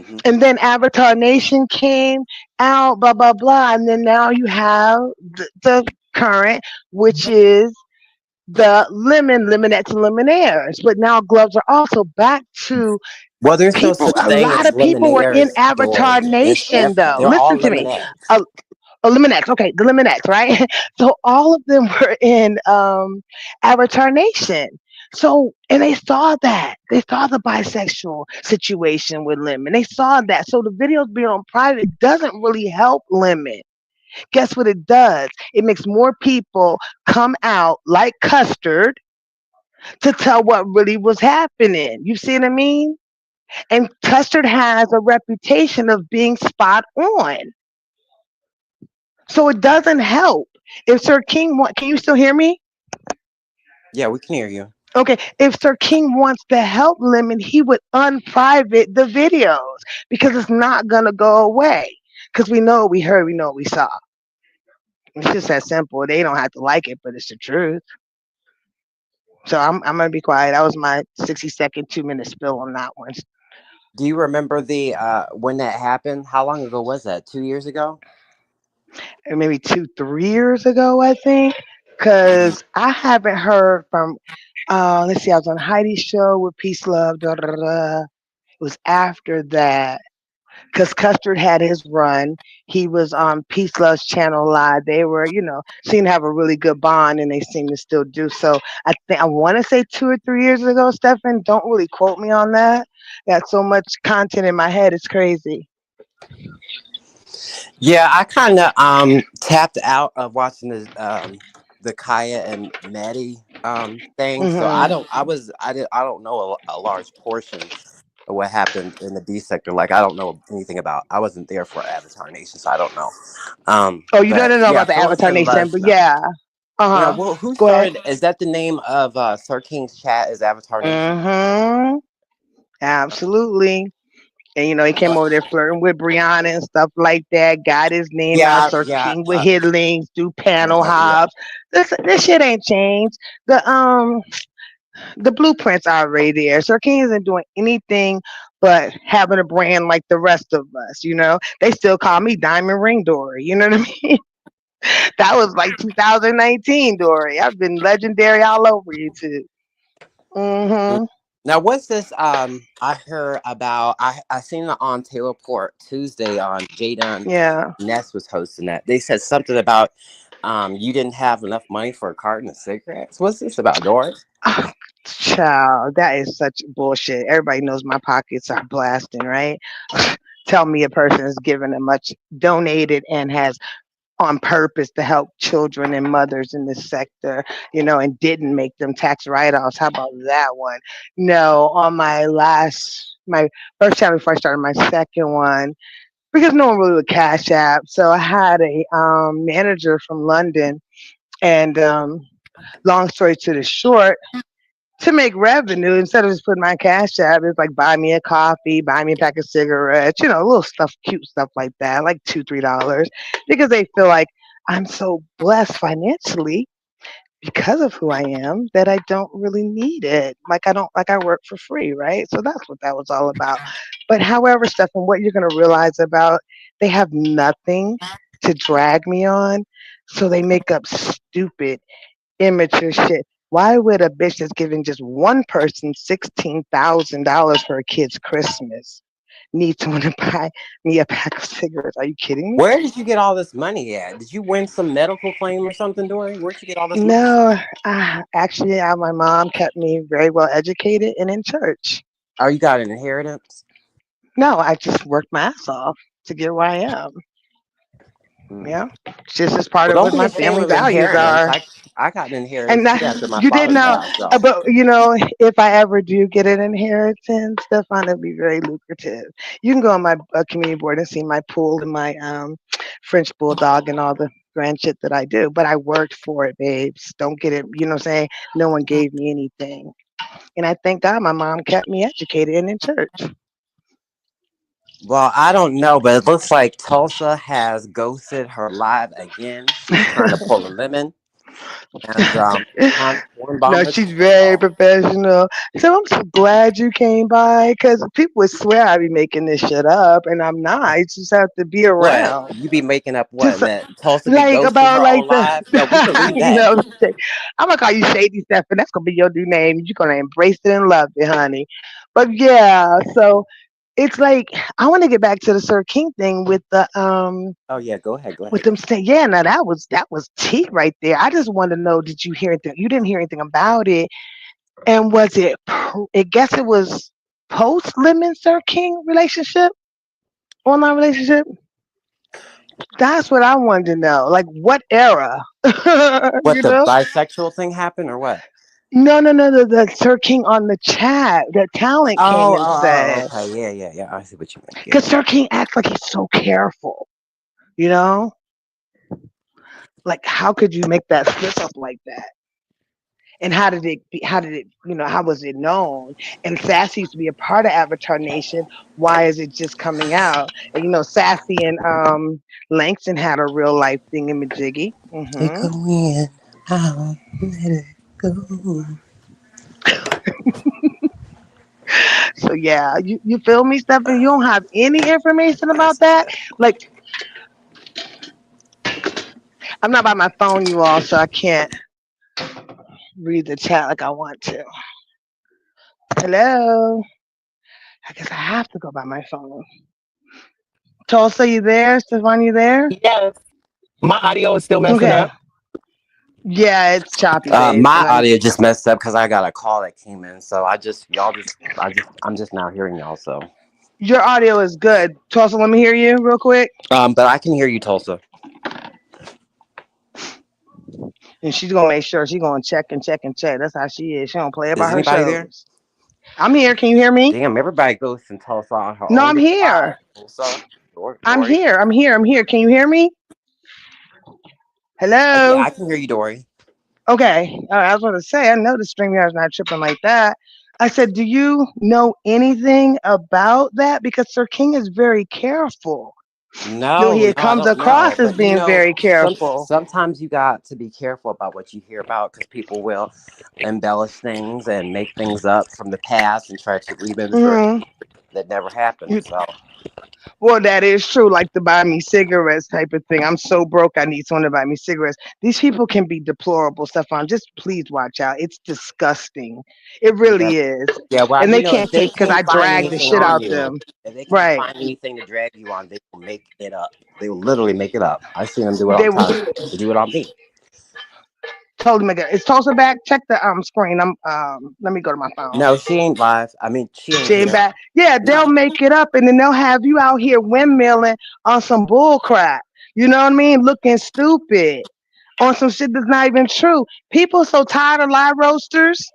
Hmm. And then Avatar Nation came out, blah blah blah, and then now you have the current, which is the lemonettes and lemonaires. But now gloves are also back to Well, there's no people. such A thing lot as of people were in Lemonaire's Avatar story. Nation, though. They're all Listen to me. Lemonades. Uh, Lemonettes, okay, the Lemonettes, right? So all of them were in Avatar Nation. So, and they saw that. They saw the bisexual situation with Lemon. They saw that. So the videos being on private doesn't really help Lemon. Guess what it does? It makes more people come out like Custard to tell what really was happening. You see what I mean? And Custard has a reputation of being spot on. So it doesn't help. If Sir King can you still hear me? Yeah, we can hear you. Okay, if Sir King wants to help Lemon, he would unprivate the videos because it's not gonna go away. Because we know what we heard, we know what we saw. It's just that simple. They don't have to like it, but it's the truth. So I'm gonna be quiet. That was my 60-second, 2-minute spill on that one. Do you remember the when that happened? How long ago was that? 2 years ago? And maybe 2, 3 years ago, I think. Cause I haven't heard from. Let's see. I was on Heidi's show with Peace Love. Da, da, da, da. It was after that. Because Custard had his run. He was on Peace Love's channel live. They were, seemed to have a really good bond, and they seem to still do so. I think I want to say 2 or 3 years ago, Stefan. Don't really quote me on that. Got so much content in my head, it's crazy. Yeah, I kind of tapped out of watching the Kaya and Maddie thing. So I Hmm don't I was I don't know a large portion of what happened in the D sector. Like I don't know anything about. I wasn't there for Avatar Nation, so I don't know. Oh, you But don't know yeah, about the fill us Avatar in. Let Nation, us but know. yeah. Uh Now, huh. well, who Go ahead. started? Is that the name of Sir King's chat? Is Avatar Nation? Hmm Absolutely. And he came over there flirting with Brianna and stuff like that. Got his name out. Yeah, Sir yeah, King with his links, do panel yeah. hops. This shit ain't changed. The blueprints are already there. Sir King isn't doing anything but having a brand like the rest of us. They still call me Diamond Ring Dory. You know what I mean? That was like 2019 Dory. I've been legendary all over YouTube. Mm. Hmm Now, what's this? I heard about. I seen it on Teleport Tuesday on Jada Yeah. Ness was hosting that. They said something about you didn't have enough money for a carton of cigarettes. What's this about, Doris? Child, that is such bullshit. Everybody knows my pockets are blasting, right? Tell me a person is given a much donated and has on purpose to help children and mothers in this sector, and didn't make them tax write-offs. How about that one? No, on my first time before I started my second one, because no one really would cash app. So I had a manager from London, and long story to the short, to make revenue, instead of just putting my cash app, it's like buy me a coffee, buy me a pack of cigarettes, little stuff, cute stuff like that, like $2, $3, because they feel like I'm so blessed financially because of who I am that I don't really need it. Like I don't like I work for free, right? So that's what that was all about. But however, Stefan, what you're gonna realize about they have nothing to drag me on, so they make up stupid immature shit. Why would a bitch that's giving just one person $16,000 for a kid's Christmas need to want to buy me a pack of cigarettes? Are you kidding me? Where did you get all this money at? Did you win some medical claim or something, Dory? Where'd you get all this money? No, actually, my mom kept me very well educated and in church. Oh, you got an inheritance? No, I just worked my ass off to get where I am. Mm. Yeah, it's just as part Well, of don't what be my ashamed family of values inheritance. are. I got an And inheritance that, too after my you didn't father know, passed. So but if I ever do get an inheritance, Stefan, it'll be very lucrative. You can go on my community board and see my pool and my French bulldog and all the grand shit that I do. But I worked for it, babes. Don't get it. You know what I'm saying? No one gave me anything, and I thank God my mom kept me educated and in church. well, I don't know, but it looks like Tulsa has ghosted her live again. She's trying to pull a lemon, and Corn No, Bomb has she's kicked her very off. professional. So I'm so glad you came by because people would swear I be making this shit up, and I'm not. You just have to be What around. you be making up? What Just that Tulsa be like ghosting about her like on the, live? No, we believe that. I'm gonna call you Shady Steph, and that's gonna be your new name. You're gonna embrace it and love it, honey. But yeah, so it's like I want to get back to the Sir King thing Oh yeah, go ahead, go with ahead. them saying, yeah, now that was tea right there. I just want to know, did you hear anything? You didn't hear anything about it, and was it? I guess it was post Lemon Sir King relationship, online relationship. That's what I wanted to know. Like what era? What you the know? bisexual thing happened or what? No, no, no. The Sir King on the chat, the talent came and said, Okay, yeah, yeah, yeah. I see what you mean. because Yeah. Sir King acts like he's so careful. You know, like how could you make that slip up like that? And how did it? How did it? How was it known? And Sassy used to be a part of Avatar Nation. Why is it just coming out? And Sassy and Langston had a real life thingamajiggy. It go in, I'll let it go. So yeah, you feel me, Stephanie? You don't have any information about that? Like, I'm not by my phone, you all, so I can't read the chat like I want to. Hello. I guess I have to go by my phone. Tulsa, you there? Stefan, you there? Yes. My audio is still messing Okay. up. Yeah, it's choppy, babes. My And audio just messed up because I got a call that came in. So I'm just now hearing y'all. So, your audio is good. Tulsa, let me hear you real quick. but I can hear you, Tulsa. And she's gonna make sure she's gonna check and check and check. That's how she is. She don't play Is about her anybody there? shows. I'm here. Can you hear me? Damn, everybody goes and Tulsa on her No, own I'm damn here. time. Tulsa, I'm Dory. here. I'm here. I'm here. Can you hear me? Yeah, Hello. I can hear you, Dory. Okay. I was going to say, I know the StreamYard's not tripping like that. I said, do you know anything about that? Because Sir King is very careful. No, He no, I comes don't know. across as But being very careful. sometimes you got to be careful about what you hear about because people will embellish things and make things up from the past and try to remember Hmm. that never happened. So, Well, that is true. Like the buy me cigarettes type of thing. I'm so broke, I need someone to buy me cigarettes. These people can be deplorable, Stefan. Just please watch out. It's disgusting. It yeah, really is. yeah. Well, And they if can't they take because can't I find drag the anything shit on out you, them. if they can't Right. find anything to drag you on, they will make it up. They will literally make it up. I've seen them do it all They the will time. They do it on me. totally make it. Is Tulsa back? Check the screen. Let me go to my phone. No, she ain't live. I mean, she ain't She ain't here. back. Yeah, they'll No. make it up and then they'll have you out here windmilling on some bull crap. You know what I mean? Looking stupid on some shit that's not even true. People so tired of lie roasters.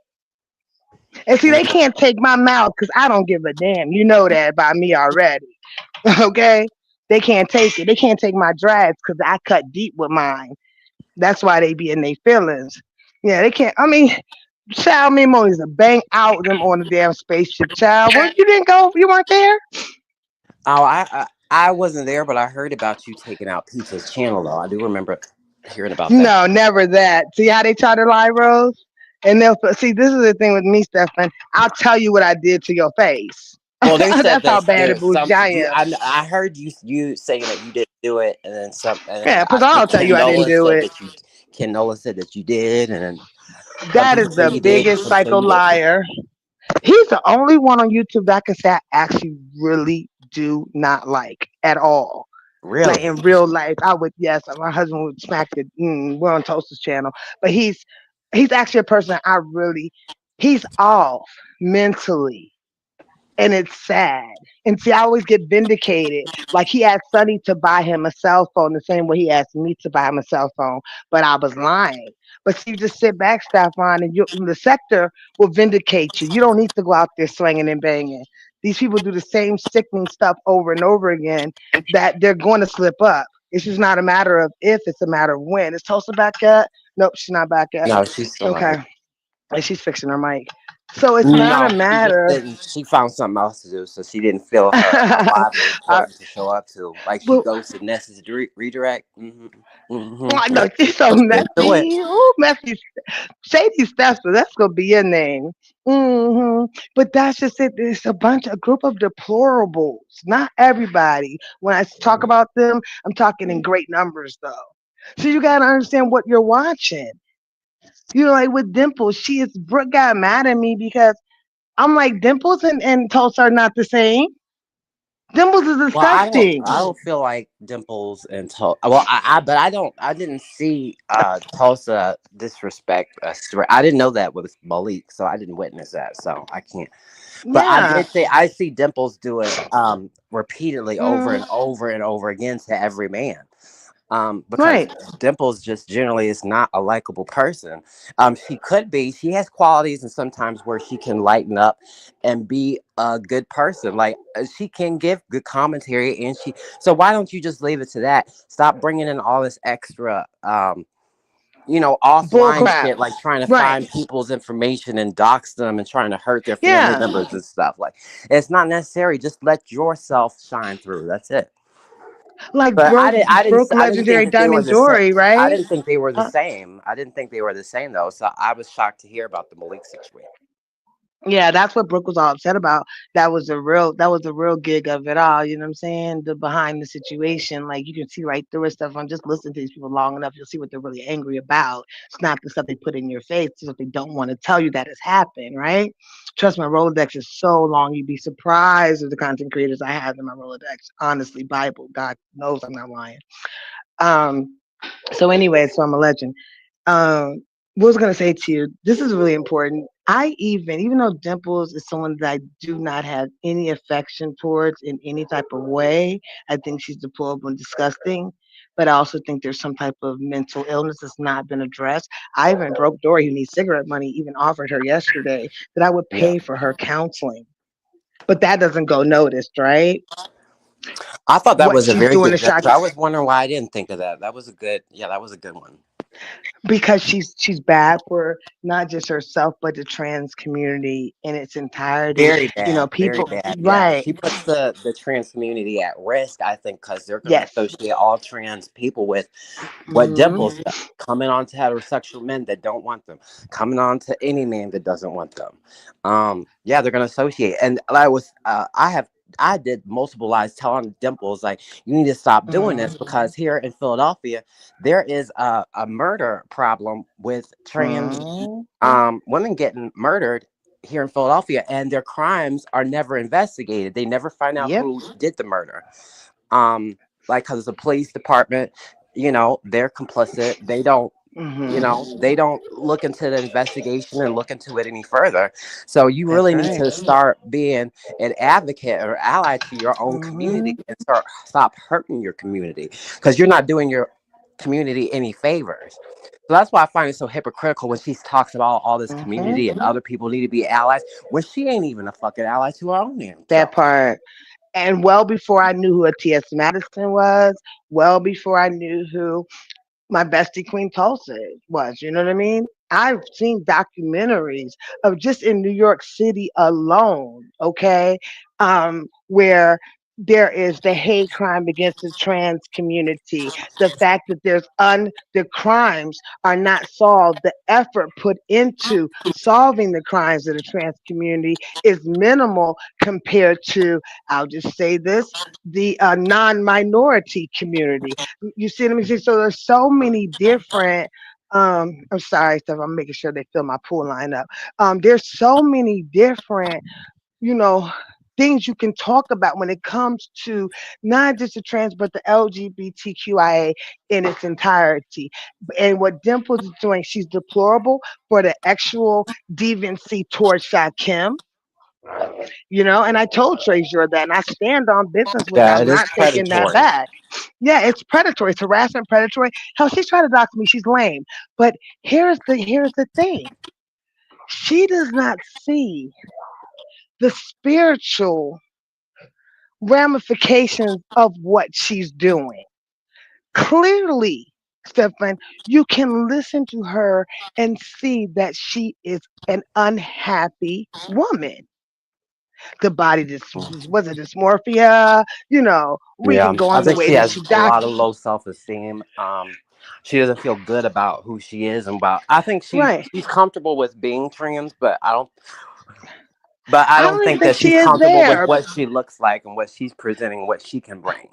And see, they can't take my mouth because I don't give a damn. You know that about me already. Okay? They can't take it. They can't take my drags because I cut deep with mine. That's why they be in their feelings. Yeah, they can't. I mean, child, me is to bang out them on the damn spaceship. Child, what you didn't go? You weren't there? Oh, I wasn't there, but I heard about you taking out Pizza's channel, though. I do remember hearing about that. No, never that. See how they try to lie, Rose? And they'll see. This is the thing with me, Stefan. I'll tell you what I did to your face. Well, they said That's how that bad and there's bougie some. I am. I heard you saying that you didn't do it, and then some. And then Yeah, I because I'll think tell you Ken I didn't Nola do said it. that you. Ken Nola said that you did, and then some That is people say the you did, and biggest some say psycho you didn't. liar. He's the only one on YouTube that I can say I actually really do not like at all. Like Really? in real life, I would yes, my husband would smack the. We're on Toaster's channel, but he's actually a person I really. He's off mentally and it's sad. And see, I always get vindicated. Like he asked Sonny to buy him a cell phone the same way he asked me to buy him a cell phone, but I was lying. But see, you just sit back, Stefan, and the sector will vindicate you. You don't need to go out there swinging and banging. These people do the same sickening stuff over and over again that they're going to slip up. It's just not a matter of if, it's a matter of when. Is Tulsa back yet? Nope, she's not back yet. No, she's still not Okay. here. And she's fixing her mic. So it's not a No, she just matter. didn't. She found something else to do, so she didn't feel her live was I, important to show up to. Like she well, goes to Ness's redirect. I know she's so She didn't do it. messy. Ooh, messy. Shady Stepper, that's gonna be your name. But that's just it. There's a group of deplorables. Not everybody. When I talk about them, I'm talking in great numbers though. So you gotta understand what you're watching. You know, like with Dimples, Brooke got mad at me because I'm like Dimples and Tulsa are not the same. Dimples is Well, disgusting. I don't feel like Dimples and Tulsa. Well, but I don't. I didn't see Tulsa disrespect. I didn't know that with Malik, so I didn't witness that. So I can't. But I Yeah. did say I see Dimples do it repeatedly over Mm, and over and over again to every man. Because right. Dimples just generally is not a likable person. She could be. She has qualities, and sometimes where she can lighten up and be a good person. Like she can give good commentary, and she. So why don't you just leave it to that? Stop bringing in all this extra. Bull Offline crap. shit like trying to Right. find people's information and dox them and trying to hurt their family Yeah. members and stuff. Like it's not necessary. Just let yourself shine through. That's it. Like But broke I didn't think legendary that they were diamond the same. jewelry, I right? didn't think they were the Uh, same. I didn't think they were the same though. So I was shocked to hear about the Malik situation. Yeah, that's what Brooke was all upset about. That was the real gig of it all. You know what I'm saying? The behind the situation, like you can see right through it stuff. I'm just listening to these people long enough, you'll see what they're really angry about. It's not the stuff they put in your face, it's what they don't want to tell you that has happened, right? Trust me, my Rolodex is so long, you'd be surprised at the content creators I have in my Rolodex. Honestly, Bible, God knows I'm not lying. Um, so anyway, so I'm a legend. Um, what was I gonna say to you? This is really important. Even though Dimples is someone that I do not have any affection towards in any type of way, I think she's deplorable and disgusting. But I also think there's some type of mental illness that's not been addressed. I even broke Dory, who needs cigarette money, even offered her yesterday that I would Yeah. pay for her counseling. But that doesn't go noticed, right? I thought that What was a she's very doing good to gesture. Shaka I was wondering why I didn't think of that. That was a good, yeah, that was a good one. because she's bad for not just herself but the trans community in its entirety. Very You know, bad, very people, bad. Yeah, right? she puts the trans community at risk. I think because they're going to Yes. associate all trans people with what Hmm. Dimples does, coming on to heterosexual men that don't want them, coming on to any man that doesn't want them. Yeah, they're going to associate. And I did multiple lies telling Dimples like you need to stop doing this because here in Philadelphia there is a murder problem with trans Hmm. women getting murdered here in Philadelphia, and their crimes are never investigated. They never find out Yep. who did the murder. Um, like, because the police department, they're complicit. They don't. Hmm. They don't look into the investigation and look into it any further. So you That's really need right. to start being an advocate or ally to your own community Hmm. and stop hurting your community because you're not doing your community any favors. So that's why I find it so hypocritical when she talks about all this Hmm. community and other people need to be allies when she ain't even a fucking ally to her own damn That self. part. And well before I knew who a T.S. Madison was, well before I knew who my bestie Queen Tulsa was. You know what I mean? I've seen documentaries of just in New York City alone, okay, where there is the hate crime against the trans community, the fact that the crimes are not solved, the effort put into solving the crimes of the trans community is minimal compared to, I'll just say this, the non-minority community. You see what I mean? So there's so many different. I'm sorry, Steph. I'm making sure they fill my pool line up. There's so many different, you know, things you can talk about when it comes to not just the trans, but the LGBTQIA in its entirety. And what Dimples is doing, she's deplorable for the actual deviancy towards Kim. And I told TREZUR that, and I stand on business with that. Yeah, I'm it is not taking that predatory. back. Yeah, it's predatory. It's harassment, predatory. Hell, she's trying to dox me. She's lame. But here's the thing. She does not see the spiritual ramifications of what she's doing. Clearly, Stefan, you can listen to her and see that she is an unhappy woman. The body was it dysmorphia? We Yeah, can go I on the think way she that has she a doc. lot of low self-esteem. She doesn't feel good about who she is and about. I think Right. she's comfortable with being trans, but I I don't don't even think think that she she's is comfortable with there. what she looks like and what she's presenting, what she can bring.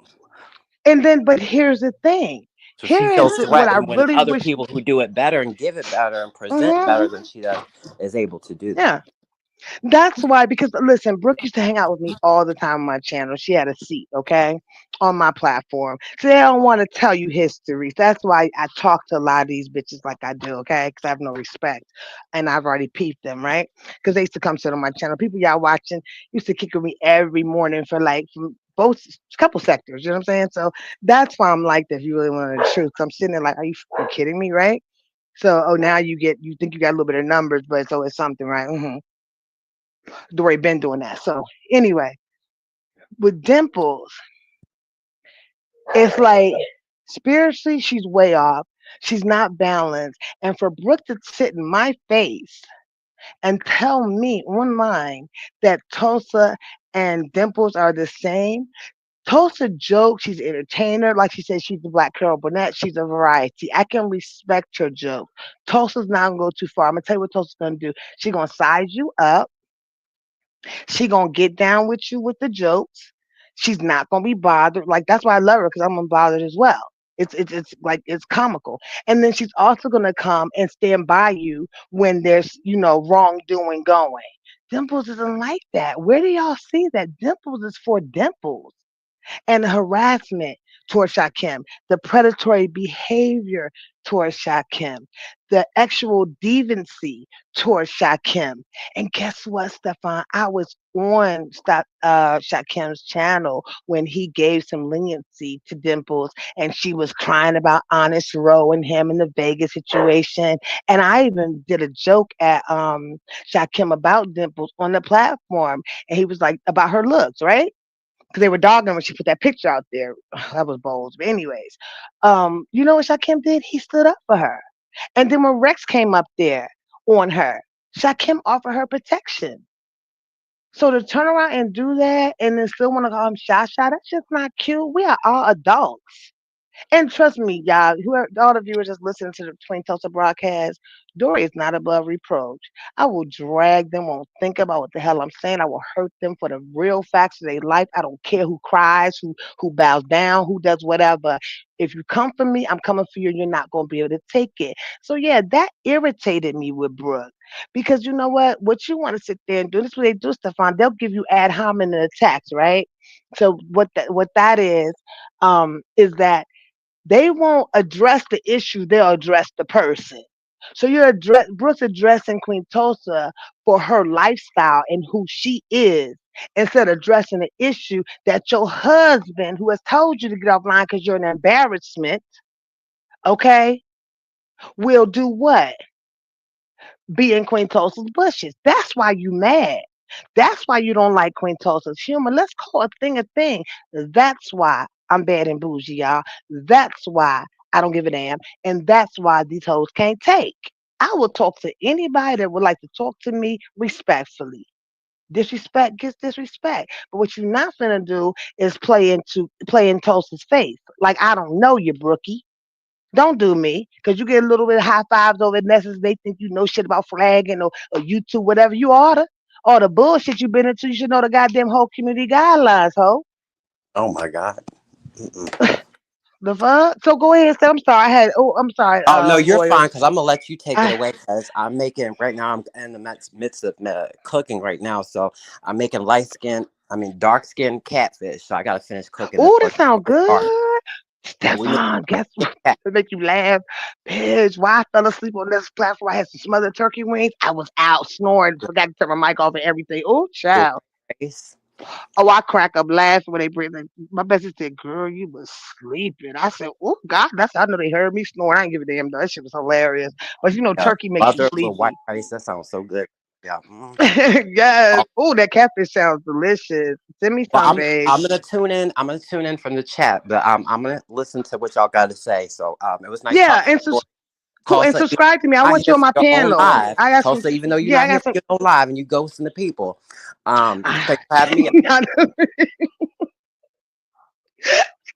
But here's the thing. So she Here is feels what I threatened when really other wish. people who do it better and give it better and present better Hmm. than she does is able to do that. Yeah. That's why, because listen, Brooke used to hang out with me all the time on my channel. She had a seat, okay, on my platform. So they don't want to tell you histories. That's why I talk to a lot of these bitches like I do, okay, because I have no respect. And I've already peeped them, right? Because they used to come sit on my channel. People y'all watching used to kick with me every morning for like from both couple sectors, you know what I'm saying? So that's why I'm like that if you really want the truth. 'Cause I'm sitting there like, are you fucking kidding me, right? So, oh, now you think you got a little bit of numbers, but it's always something, right? Dory been doing that. So anyway, with Dimples, it's like spiritually she's way off. She's not balanced. And for Brooke to sit in my face and tell me online that Tulsa and Dimples are the same. Tulsa jokes, she's an entertainer. Like she said, she's the Black Carol Burnett. She's a variety. I can respect her joke. Tulsa's not gonna go too far. I'm gonna tell you what Tulsa's gonna do. She's gonna size you up. She gonna get down with you with the jokes. She's not gonna be bothered. Like that's why I love her because I'm unbothered as well. It's like it's comical. And then she's also gonna come and stand by you when there's wrongdoing going. Dimples isn't like that. Where do y'all see that? Dimples is for dimples and the harassment towards Shakim, the predatory behavior towards Shakim, the actual deviancy towards Shakim. And guess what, Stefan? I was on Shakim's channel when he gave some leniency to Dimples, and she was crying about Honest Row and him in the Vegas situation. And I even did a joke at Shakim about Dimples on the platform, and he was like about her looks, right? Because they were dogging when she put that picture out there. That was bold. But anyways, you know what Shakim did? He stood up for her. And then when Rex came up there on her, Shakim offered her protection. So to turn around and do that and then still want to call him Sha Sha, that's just not cute. We are all adults. And trust me, y'all, whoever, all the viewers just listening to the Twin Tulsa broadcast, Dory is not above reproach. I will drag them, won't think about what the hell I'm saying. I will hurt them for the real facts of their life. I don't care who cries, who bows down, who does whatever. If you come for me, I'm coming for you, and you're not going to be able to take it. So yeah, that irritated me with Brooke. Because you know what? What you want to sit there and do, this is what they do, Stefan. They'll give you ad hominem attacks, right? So what that is that they won't address the issue, they'll address the person. So Brooke's addressing Queen Tulsa for her lifestyle and who she is instead of addressing the issue that your husband, who has told you to get offline because you're an embarrassment, okay, will do what? Be in Queen Tulsa's bushes. That's why you mad. That's why you don't like Queen Tulsa's humor. Let's call a thing a thing. That's why I'm bad and bougie, y'all. That's why I don't give a damn. And that's why these hoes can't take. I will talk to anybody that would like to talk to me respectfully. Disrespect gets disrespect. But what you're not gonna do is play in Tulsa's face. Like I don't know you, Brookie. Don't do me, because you get a little bit of high fives over Nessus. They think you know shit about flagging or YouTube, whatever. You oughta. All the bullshit you've been into, you should know the goddamn whole community guidelines, ho. Oh my God. Mm-mm. The fuck? So go ahead, say I'm sorry. I'm sorry, Oh no, you're fine Royals. because I'm gonna let you take it I, away because I'm making right now. I'm in the midst of cooking right now, so I'm making dark skin catfish. So I gotta finish cooking this oh, for that sounds this part. good. So we make Stefan, guess what? cat. To make you laugh. Bitch, why I fell asleep on this platform. I had some smothered turkey wings. I was out snoring. Forgot to turn my mic off and everything. Oh, child. Rice. Oh, I crack up laughing when they bring the, my bestie said, "Girl, you was sleeping." I said, "Oh God, that's I know they heard me snoring. I ain't give a damn though. That shit was hilarious." But Yeah, turkey makes you butter with white sleepy. rice. That sounds so good. Yeah. Mm. Yes. Oh, Oh, that catfish sounds delicious. Send me well, some, babe. I'm gonna tune in. I'm gonna tune in from the chat, but I'm gonna listen to what y'all got to say. So it was nice Yeah, talking and to you. cool. And Tulsa, even subscribe to me. I though you're not want you here on for my your own panel. live, I got some. Tulsa, even though you're Yeah, not I here got for some. your own live and you ghosting the people, thanks for having me.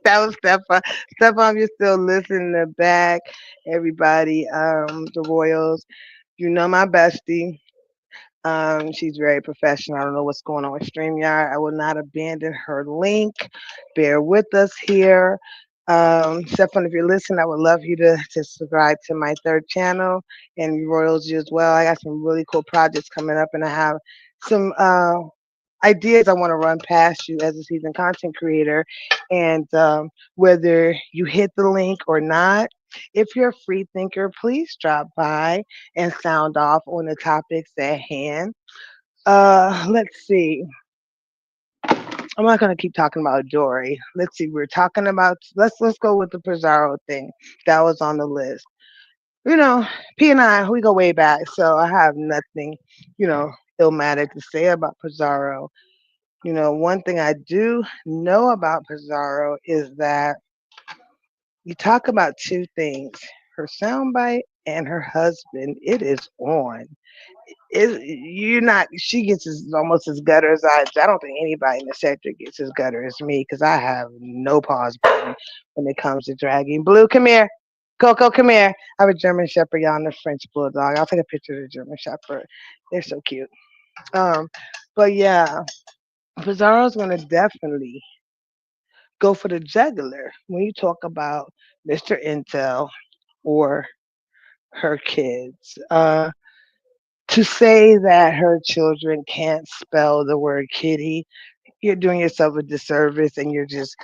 That was Stefan. Stefan, you're still listening in the back. Everybody, the Royals. You know my bestie. She's very professional. I don't know what's going on with StreamYard. I will not abandon her link. Bear with us here. Stefan, if you're listening, I would love you to subscribe to my third channel and Royals you as well. I got some really cool projects coming up, and I have some ideas I want to run past you as a seasoned content creator. And whether you hit the link or not, if you're a free thinker, please drop by and sound off on the topics at hand. Let's see. I'm not gonna keep talking about Dory. Let's see. We're talking about let's go with the Pizarro thing that was on the list. You know, P and I we go way back, so I have nothing, you know, illmatic to say about Pizarro. You know, one thing I do know about Pizarro is that you talk about two things: her soundbite and her husband. It is on. You're not. She gets almost as gutter as I. I don't think anybody in the sector gets as gutter as me because I have no pause button when it comes to dragging. Blue, come here. Coco, come here. I have a German Shepherd, y'all, and a French Bulldog. I'll take a picture of the German Shepherd. They're so cute. Um, But yeah, Pizarro's gonna definitely go for the jugular when you talk about Mr. Intel or her kids. To say that her children can't spell the word kitty, you're doing yourself a disservice, and you're just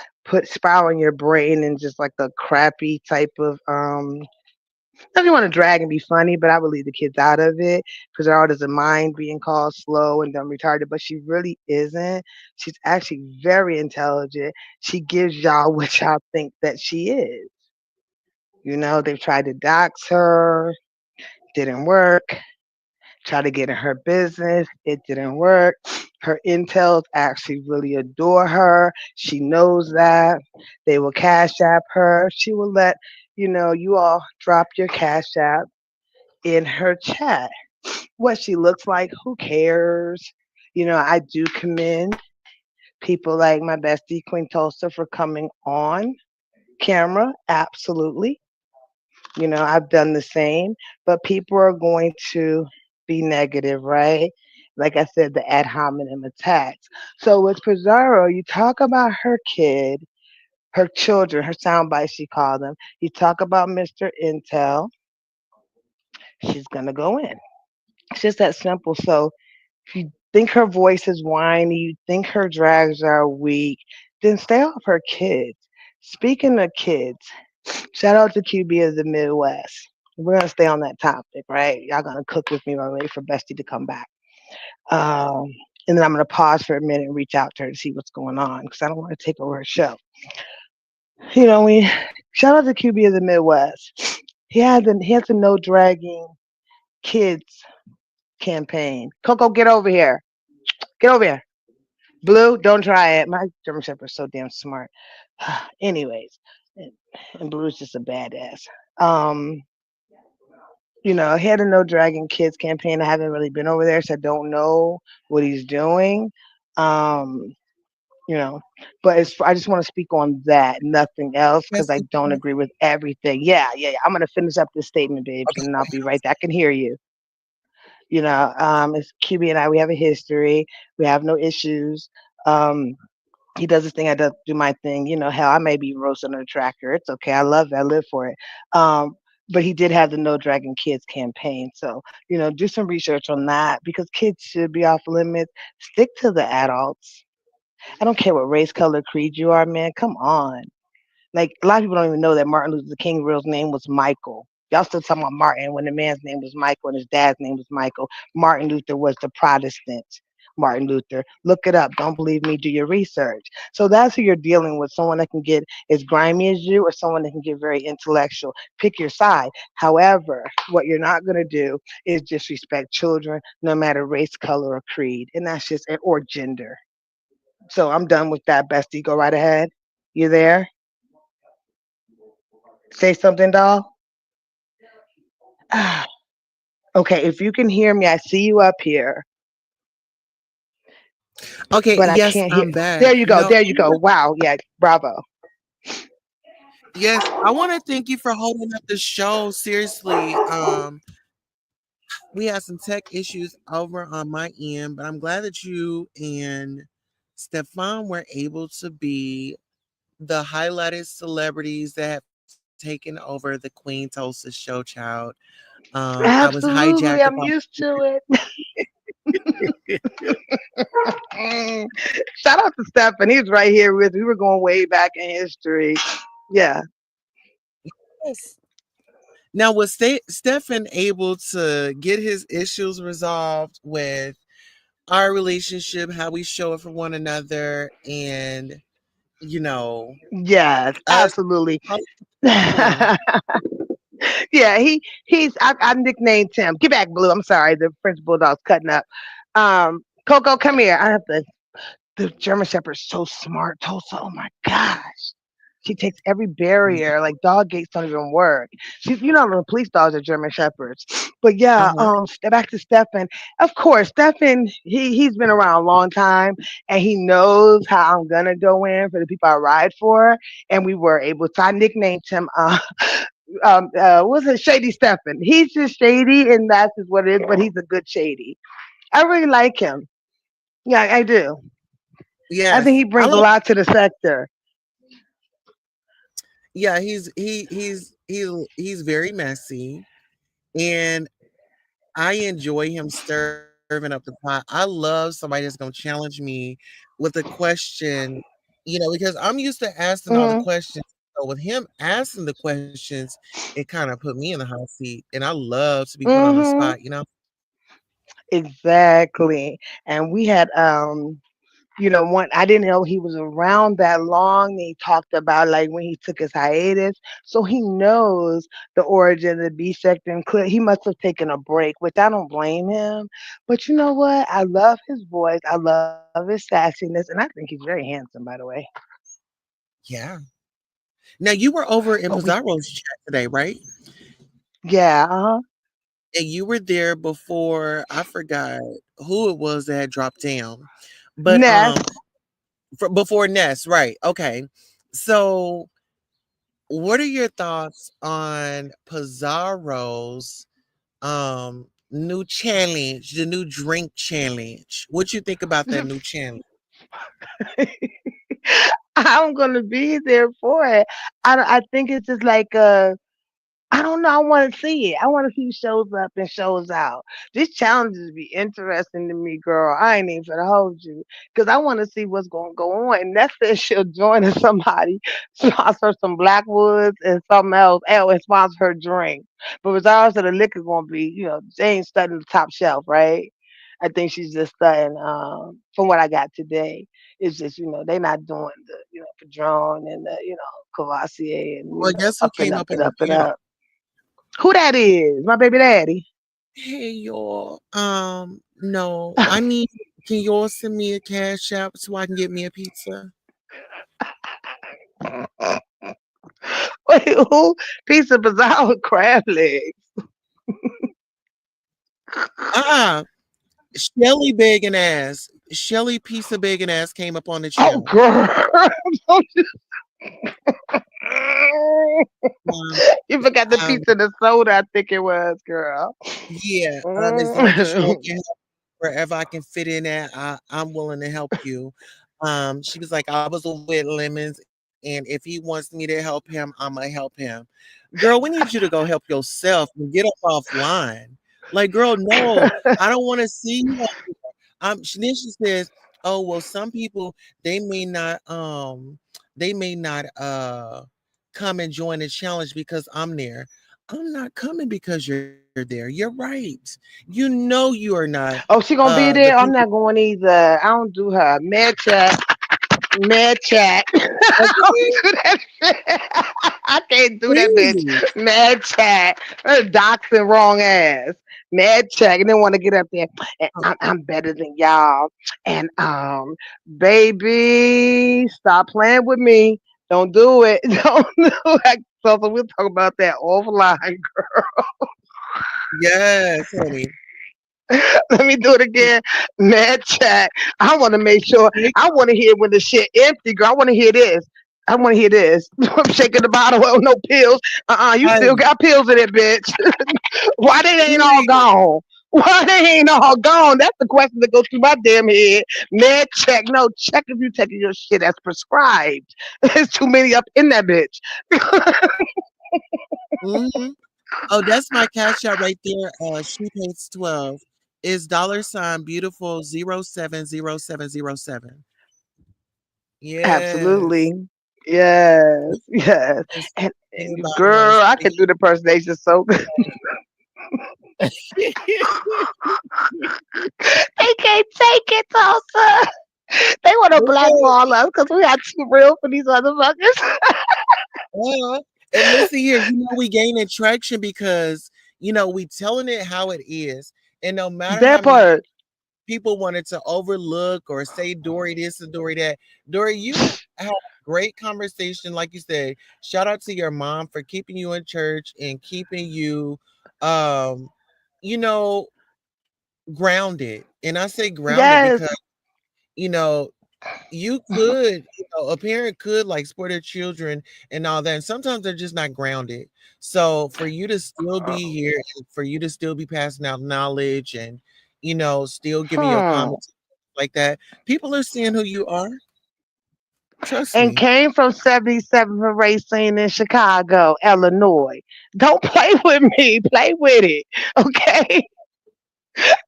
spiraling your brain in just like a crappy type of if you want to drag and be funny, but I would leave the kids out of it because Zara doesn't mind being called slow and dumb retarded, but she really isn't. She's actually very intelligent. She gives y'all what y'all think that she is. You know, they've tried to dox her, didn't work. Tried to get in her business, it didn't work. Her intels actually really adore her. She knows that. They will cash app her. She will let you all drop your cash app in her chat. What she looks like, who cares? I do commend people like my bestie Queen Tulsa for coming on camera. Absolutely. I've done the same, but people are going to be negative, right? Like I said, the ad hominem attacks. So with Pizarro, you talk about her kid, her children, her sound bites, she called them. You talk about Mr. Intel, she's going to go in. It's just that simple. So if you think her voice is whiny, you think her drags are weak, then stay off her kids. Speaking of kids, shout out to QB of the Midwest. We're gonna stay on that topic, right? Y'all gonna cook with me while I wait for Bestie to come back. Um, and then I'm gonna pause for a minute and reach out to her to see what's going on because I don't want to take over her show. We shout out to QB of the Midwest. He has a no dragging kids campaign. Coco, get over here. Get over here. Blue, don't try it. My German Shepherd's so damn smart. Anyways, and, and Blue's just a badass. Um, he had a No Dragon Kids campaign. I haven't really been over there, so I don't know what he's doing. Um, you know, but I just want to speak on that, nothing else, because Yes, I don't agree with everything. Yeah, yeah, yeah. I'm gonna finish up this statement, babes, and then I'll be right there. I can hear you. It's QB and I. We have a history. We have no issues. Um, he does his thing. I do my thing. Hell, I may be roasting on a tractor. It's okay. I love it. I live for it. But he did have the No Dragon Kids campaign. So, do some research on that because kids should be off limits. Stick to the adults. I don't care what race, color, creed you are, man. Come on. Like a lot of people don't even know that Martin Luther King real name was Michael. Y'all still talking about Martin when the man's name was Michael and his dad's name was Michael. Martin Luther was the Protestant. Martin Luther. Look it up. Don't believe me, do your research. So that's who you're dealing with. Someone that can get as grimy as you or someone that can get very intellectual. Pick your side. However, what you're not going to do is disrespect children, no matter race, color, or creed. And that's just, or gender. So I'm done with that, bestie. Go right ahead. You there? Say something, doll. Ah, okay, if you can hear me, I see you up here, okay, but I yes, can't hear. I'm back. There you go. There you go. Wow. Yeah. Bravo. Yes, I want to thank you for holding up the show. Seriously, we had some tech issues over on my end, but I'm glad that you and Stefan were able to be the highlighted celebrities that have taken over the Queen Tulsa show, child. I was hijacked up Absolutely. on. I'm used to it. Mm. Shout out to Stefan. He's right here with. We were going way back in history. Yeah. Yes. Now, was Stefan able to get his issues resolved with our relationship, how we show up for one another, and you know Yes. us Absolutely. home? Yeah. I nicknamed him. Get back, Blue. I'm sorry. The French bulldog's cutting up. Coco, come here. I have to. The German Shepherd's so smart, Tulsa. Oh my gosh. She takes every barrier. Like dog gates don't even work. The police dogs are German Shepherds. But yeah, Uh-huh. back to Stefan. Of course, Stefan, he's been around a long time and he knows how I'm gonna go in for the people I ride for. And we were able to I nicknamed him what's it, Shady Stefan. He's just shady and that's just what it is, but he's a good shady. I really like him. Yeah, I do. I think Yes, he I brings a like. lot to the sector. Yeah, he's very messy, and I enjoy him serving up the pot. I love somebody that's gonna challenge me with a question, because I'm used to asking all the Hmm. questions. So with him asking the questions, it kind of put me in the hot seat, and I love to be put on the Hmm. spot. Exactly. And we had one I didn't know he was around that long. He talked about like when he took his hiatus. So he knows the origin of the B sector and he must have taken a break, which I don't blame him. But you know what? I love his voice. I love his sassiness, and I think he's very handsome, by the way. Yeah. Now you were over But in we Pizarro's chat today, right? yeah, uh-huh. And you were there before, I forgot who it was that had dropped down. But Ness. before Ness, right? Okay. So, what are your thoughts on Pizarro's new challenge, the new drink challenge? What you think about that new challenge? I'm gonna be there for it. I think it's just like I don't know. I want to see it. I want to see who shows up and shows out. These challenges be interesting to me, girl. I ain't even gonna hold you because I want to see what's going to go on. And that's if she'll join as somebody, sponsor some Blackwoods and something else, and sponsor her drink. But regardless of the liquor, going to be, they ain't studying the top shelf, right? I think she's just studying. From what I got today, it's just they not doing the Padron and the Cavassier and Well, guess who up and came up up and on the up and panel? up. Who that is? My baby daddy. Hey y'all. No, I need. Can y'all send me a cash app so I can get me a pizza? Wait, who? Piece of bizarre with crab legs. Uh-uh. Shelly begging ass. Shelly piece of begging ass came up on the Oh, channel. girl. Um, You forgot the um, piece of the soda, I think it was, girl. yeah. As long as y'all Mm. can help wherever I can fit in at, I'm willing to help you. She was like, I was with Lemons, and if he wants me to help him, I'ma help him. Girl, we need you to go help yourself and get up offline. Like, girl, no, I don't want to see you. Then she says, "Oh well, some people they may not come and join the challenge because I'm there. I'm not coming because you're there. You're right. You are not Oh, she gonna the be people." there? I'm not going either. I don't do her. Med chat. Med chat. I don't Okay, do that shit. I can't do that, bitch. please. Mad chat. Her doxing wrong ass. Mad chat. And then want to get up there. And I'm better than y'all. And baby, stop playing with me. Don't do it. Don't do it. So we'll talk about that offline. Yes, honey. Let me do it again. Mad chat. I want to make sure. Take I want to hear when the shit empty, girl. I want to hear this. I want to hear this. I'm shaking the bottle. Well, no pills. You still honey, got pills in it, bitch. Why they ain't all period. gone? Why they ain't all gone? That's the question that goes through my damn head. Med check. No, check if you taking your shit as prescribed. There's too many up in that bitch. Mhm. Oh, that's my cash out right there. She pays 12. Is $ beautiful 070707. Yes. Absolutely. Yes. Yes. Yes. And Anybody want to girl, I see? can do the impersonation so good. They can't take it, Tulsa. They want to Girl, blackball us because we are too real for these motherfuckers. and listen here, we gaining traction because we telling it how it is, and no matter how That many part. people wanted to overlook or say Dory this and Dory that, Dory, you had a great conversation, like you said. Shout out to your mom for keeping you in church and keeping you, um, you know, grounded. And I say grounded Yes. because you know you could, a parent could like support their children and all that. And sometimes they're just not grounded. So for you to still be here, and for you to still be passing out knowledge and, still giving your Hmm. comments. like that. People are seeing who you are. Trust And me. came from 77 Parade Scene in Chicago, Illinois. Don't play with me. Play with it. Okay?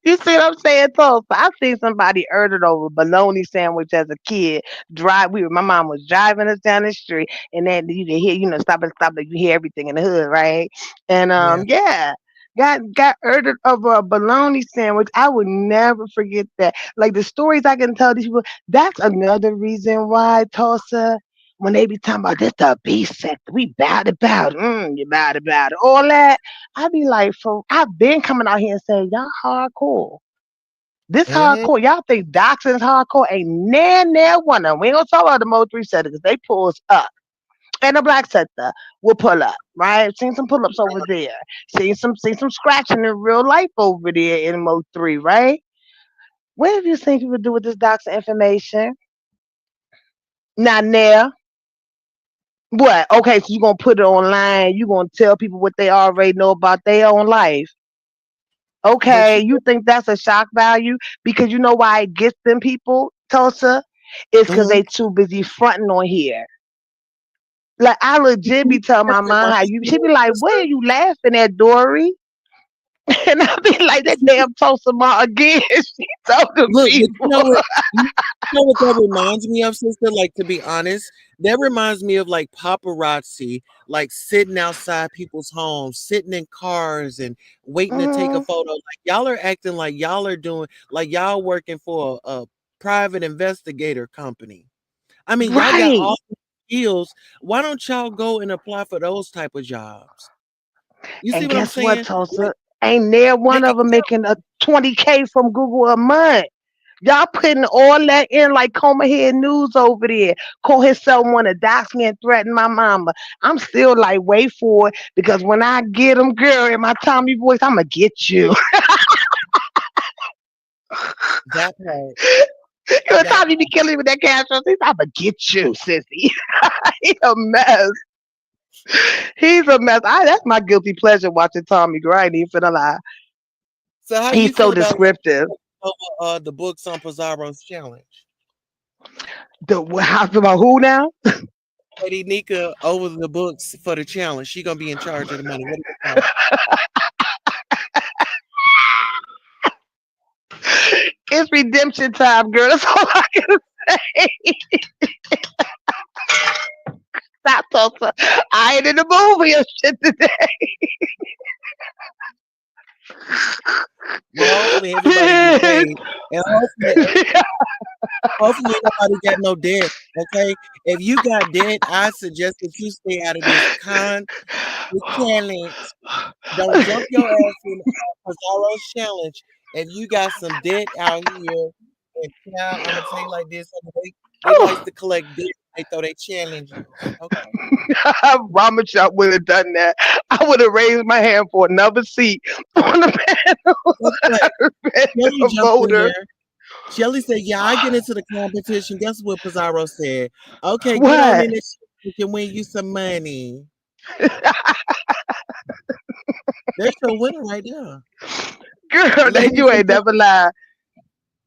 You see what I'm saying, Tulsa? I seen somebody ordered over a bologna sandwich as a kid. My mom was driving us down the street, and then you can hear, stop and stop, and you hear everything in the hood, right? And Yeah. yeah, got ordered over a bologna sandwich. I would never forget that. Like the stories I can tell these people. That's another reason why Tulsa. When they be talking about this, the B sector, we bad about it, you bad about it, all that. I be like, I've been coming out here and saying, y'all hardcore. This Hmm. hardcore. Y'all think doxing's hardcore? Ain't near one of them. We ain't gonna talk about the Mo 3 sector because they pull us up. And the black sector will pull up, right? Seen some pull ups over there. Seen some scratching in real life over there in Mo 3, right? What have you seen people do with this doxing information? Not there. What? Okay, so you gonna put it online, you gonna tell people what they already know about their own life. But Okay, you you think that's a shock value? Because you know why it gets them people, Tulsa? It's because mhm. they too busy fronting on here. Like I legit be telling That my mom how reminds you me she be of like, what sister. are you laughing at, Dory? And I be like, that damn Tulsa mom again. She told them Look, but people. you know what that reminds me of, sister? Like, to be honest, that reminds me of like paparazzi, like sitting outside people's homes, sitting in cars and waiting to take a Mhm. photo. Like y'all are acting like y'all are doing like y'all working for a private investigator company. I mean, y'all got Right. all the skills. Why don't y'all go and apply for those type of jobs? You see And what I'm guess what, saying? Like, Tulsa? Ain't there one make it of them count. making a 20K from Google a month. Y'all putting all that in like Coma Head News over there. Call himself want to dox me and threaten my mama. I'm still like, wait for it because when I get him, girl, in my Tommy voice, I'm going to get you. That part. You know, That Tommy be killing me with that cash. I'm going to get you, sissy. He's a mess. He's a mess. That's my guilty pleasure watching Tommy, girl. I ain't even finna lie. So how you He's so feel about descriptive. the books on Pizarro's challenge? How's about who now? Lady Nyca over the books for the challenge. She gonna be in charge of the money. What do you think? It's redemption time, girl. That's all I can say. Stop, Tulsa. I ain't in the movie or shit today. Well, hopefully everybody get paid, and hopefully nobody got no debt. Okay, if you got debt, I suggest that you stay out of this challenge. Don't jump your ass in Pizarro's challenge if you got some debt out here. And child, I'm gonna tell you like this: they like to collect debt. They throw their challenges. Okay, I promise you I would have done that. I would have raised my hand for another seat on the guess what? Shelly panel jumped in voter. there. Shelly said, "Yeah, I get into the competition." Guess what Pizarro said? Okay, get on What? in this. We can win you some money. There's your winner right there, Girl, that ladies you and ain't gentlemen. never lied.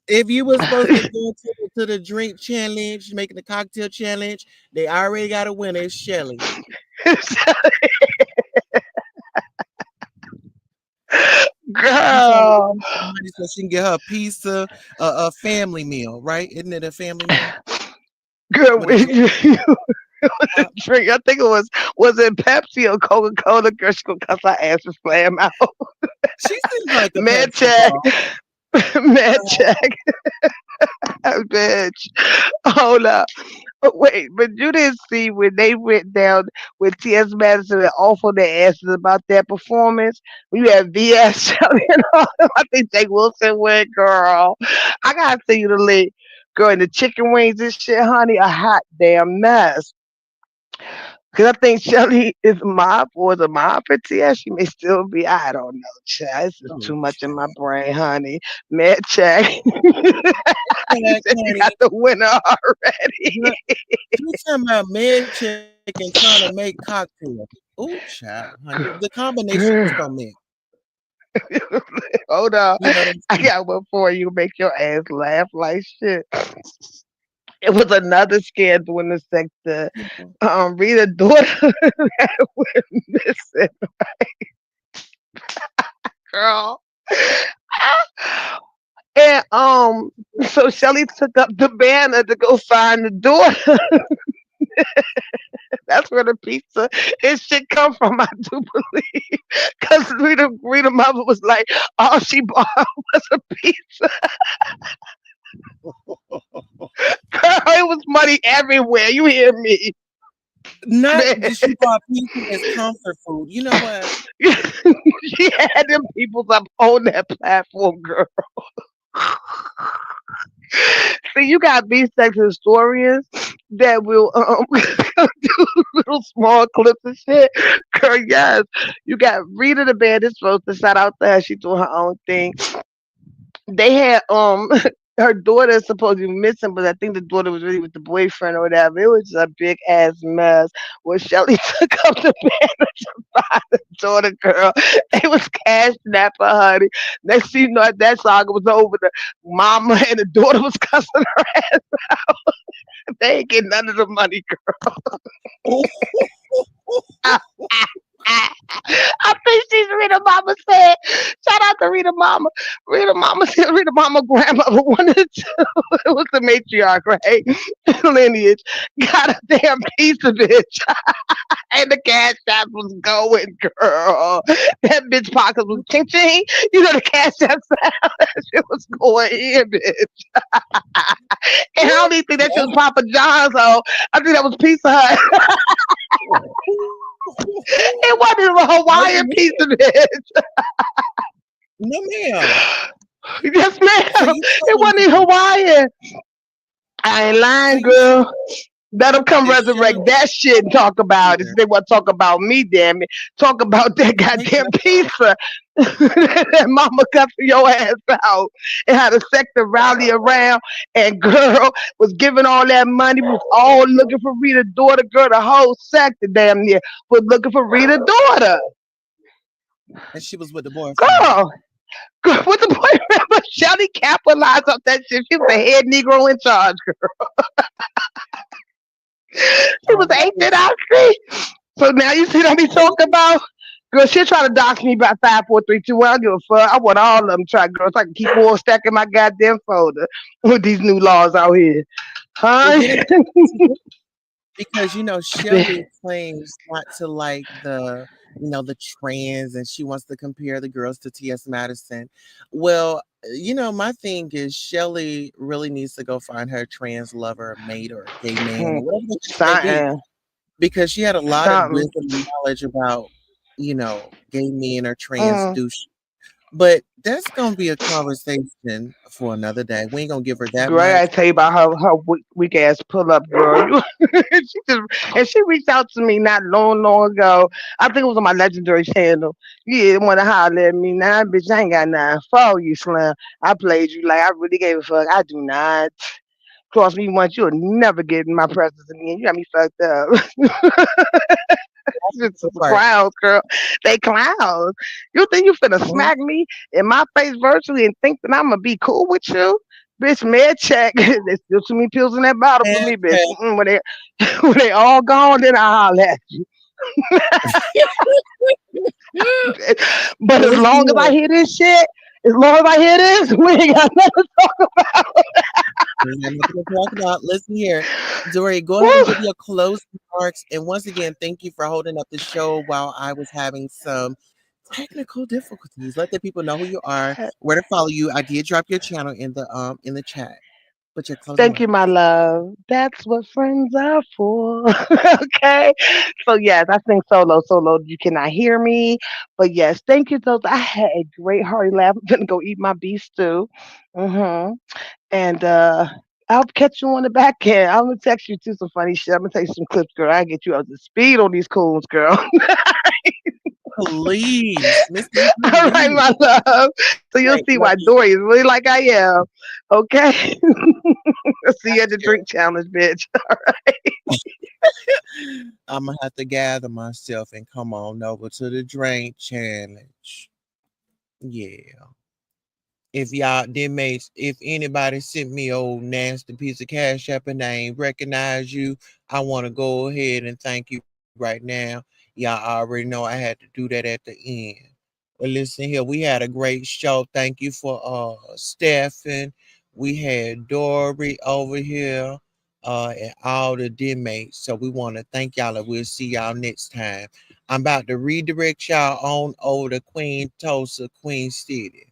If you were supposed to go to the drink challenge, making the cocktail challenge, they already got a winner. It's Shelly. She's trying to Girl. win some money so she can get her a pizza, a family meal, right? Isn't it a family meal Girl, with a drink? drink. I think was it Pepsi or Coca Cola? Girl, she gonna cuss her ass and slam out. She seems like a Man Pepsi check, girl. man check, bitch. Hold up. Wait, but you didn't see when they went down with T.S. Madison and awful their asses about their performance? We had V.S. Shelly and all them. I think Jake Wilson went, girl. I gotta see you the link. Girl, and the chicken wings and shit, honey, a hot damn mess. Because I think Shelly is a mob or is a mob for TS. She may still be. I don't know, child. This is Oh, too much in my child. brain, honey. Mad check. You Check, said you got honey. the winner already. Girl, she talking about med check and trying to make cocktails. Oh, child, honey. The combination just Girl, don't mix. Hold on. You know what I'm I saying? got one for you. Make your ass laugh like shit. It was another scandal in the sector. Rita daughter that went missing, girl. And so Shelly took up the banner to go find the daughter. That's where the pizza and shit come from, I do believe. Because Rita mother was like, all she bought was a pizza. Girl, it was money everywhere. You hear me? Not Man. that she bought pizza as comfort food. You know what? She had them people up on that platform, girl. See, you got B-sex historians that will do little small clips and shit. Girl, yes. You got Rita the band is supposed to shout out to her. She doing her own thing. They had her daughter is supposed to be missing, but I think the daughter was really with the boyfriend or whatever. It was just a big ass mess where Shelly took up the banner to find the daughter, girl. They was cashing that for honey. Next thing you know, that saga was over. The mama and the daughter was cussing her ass out. They ain't getting none of the money, girl. I think she's Rita Mama said. Shout out to Rita Mama. Rita Mama said Rita Mama grandmother wanted to. It was the matriarch, right? Lineage. Got a damn piece of it. And the cash app was going, girl. That bitch pocket was ching ching. You know the cash app sound. That shit was going in, bitch. And I don't even think that shit was Papa John's, though. I think that was Pizza Hut. It wasn't a No, Hawaiian pizza, bitch. no, ma'am. Yes, So ma'am. you It telling wasn't me? Hawaiian. I ain't So lying, you telling girl. Let them me come that Shelly resurrect that shit and talk about it. here? They want to talk about me, damn it. Talk about that Hey, goddamn girl. pizza. That mama cussing your ass out. And had a sector rally around. And girl was giving all that money. Was all looking for Rita's daughter. Girl, the whole sector damn near was looking for Rita's daughter. And she was with the boyfriend. Girl, girl, with the boyfriend, but Shelly capitalized off that shit. She was the head Negro in charge, girl. She All was right. ain't that I see. So now you see what I be talking about? Girl, she trying to dox me about 5, 4, 3, 2. 1. I don't give a fuck. I want all of them try, girl, so I can keep on stacking my goddamn folder with these new laws out here. Well, Huh? get it because Shelly claims not to like the trans, and she wants to compare the girls to T.S. Madison. Well, my thing is Shelly really needs to go find her trans lover, mate, or gay man, or whatever the case may be, Something. because she had a lot of Something. wisdom and knowledge about gay men or trans Mm. douche. But that's gonna be a conversation for another day. We ain't gonna give her that Girl, I much. gotta tell you about her weak ass pull up, girl. She reached out to me not long ago. I think it was on my legendary channel. Yeah, wanna holler at me. Nah, bitch, I ain't got nothing for you, Slim. I played you like I really gave a fuck. I do not. Cross me once, you'll never get in my presence again. You got me fucked up. It's The part. clowns, girl. They clowns. You think you finna Mhm. smack me in my face virtually and think that I'm gonna be cool with you? Bitch, med check. There's still too many pills in that bottle for me, bitch. Okay. When they when they all gone, then I'll holler at you. But as Listen long as I here. hear this shit, as long as I hear this, we ain't got nothing to talk about. We got nothing to talk about. Listen here. Dory, go ahead and Woo. give your closing remarks. And once again, thank you for holding up the show while I was having some technical difficulties. Let the people know who you are, where to follow you. I did drop your channel in the chat. But your closing Thank you, my words. love. That's what friends are for. Okay. So yes, I sing solo. You cannot hear me. But yes, thank you, so I had a great hearty laugh. I'm gonna go eat my beef stew. Mm-hmm. And I'll catch you on the back end. I'm gonna text you too some funny shit. I'm gonna take some clips, girl. I get you up to speed on these coons, girl. Please. Miss me, All right, please. my love. So you'll Right. see Love why you. Dory is really like I am. Okay. See you Got at the you. drink challenge, bitch. I'm gonna have to gather myself and come on over to the drink challenge. Yeah. If y'all inmates, if anybody sent me old nasty piece of cash app and I ain't recognize you, I want to go ahead and thank you right now. Y'all already know I had to do that at the end. But listen here, we had a great show. Thank you for Stephen. We had Dory over here, and all the inmates. So we want to thank y'all and we'll see y'all next time. I'm about to redirect y'all on over to Queen Tulsa, Queen City.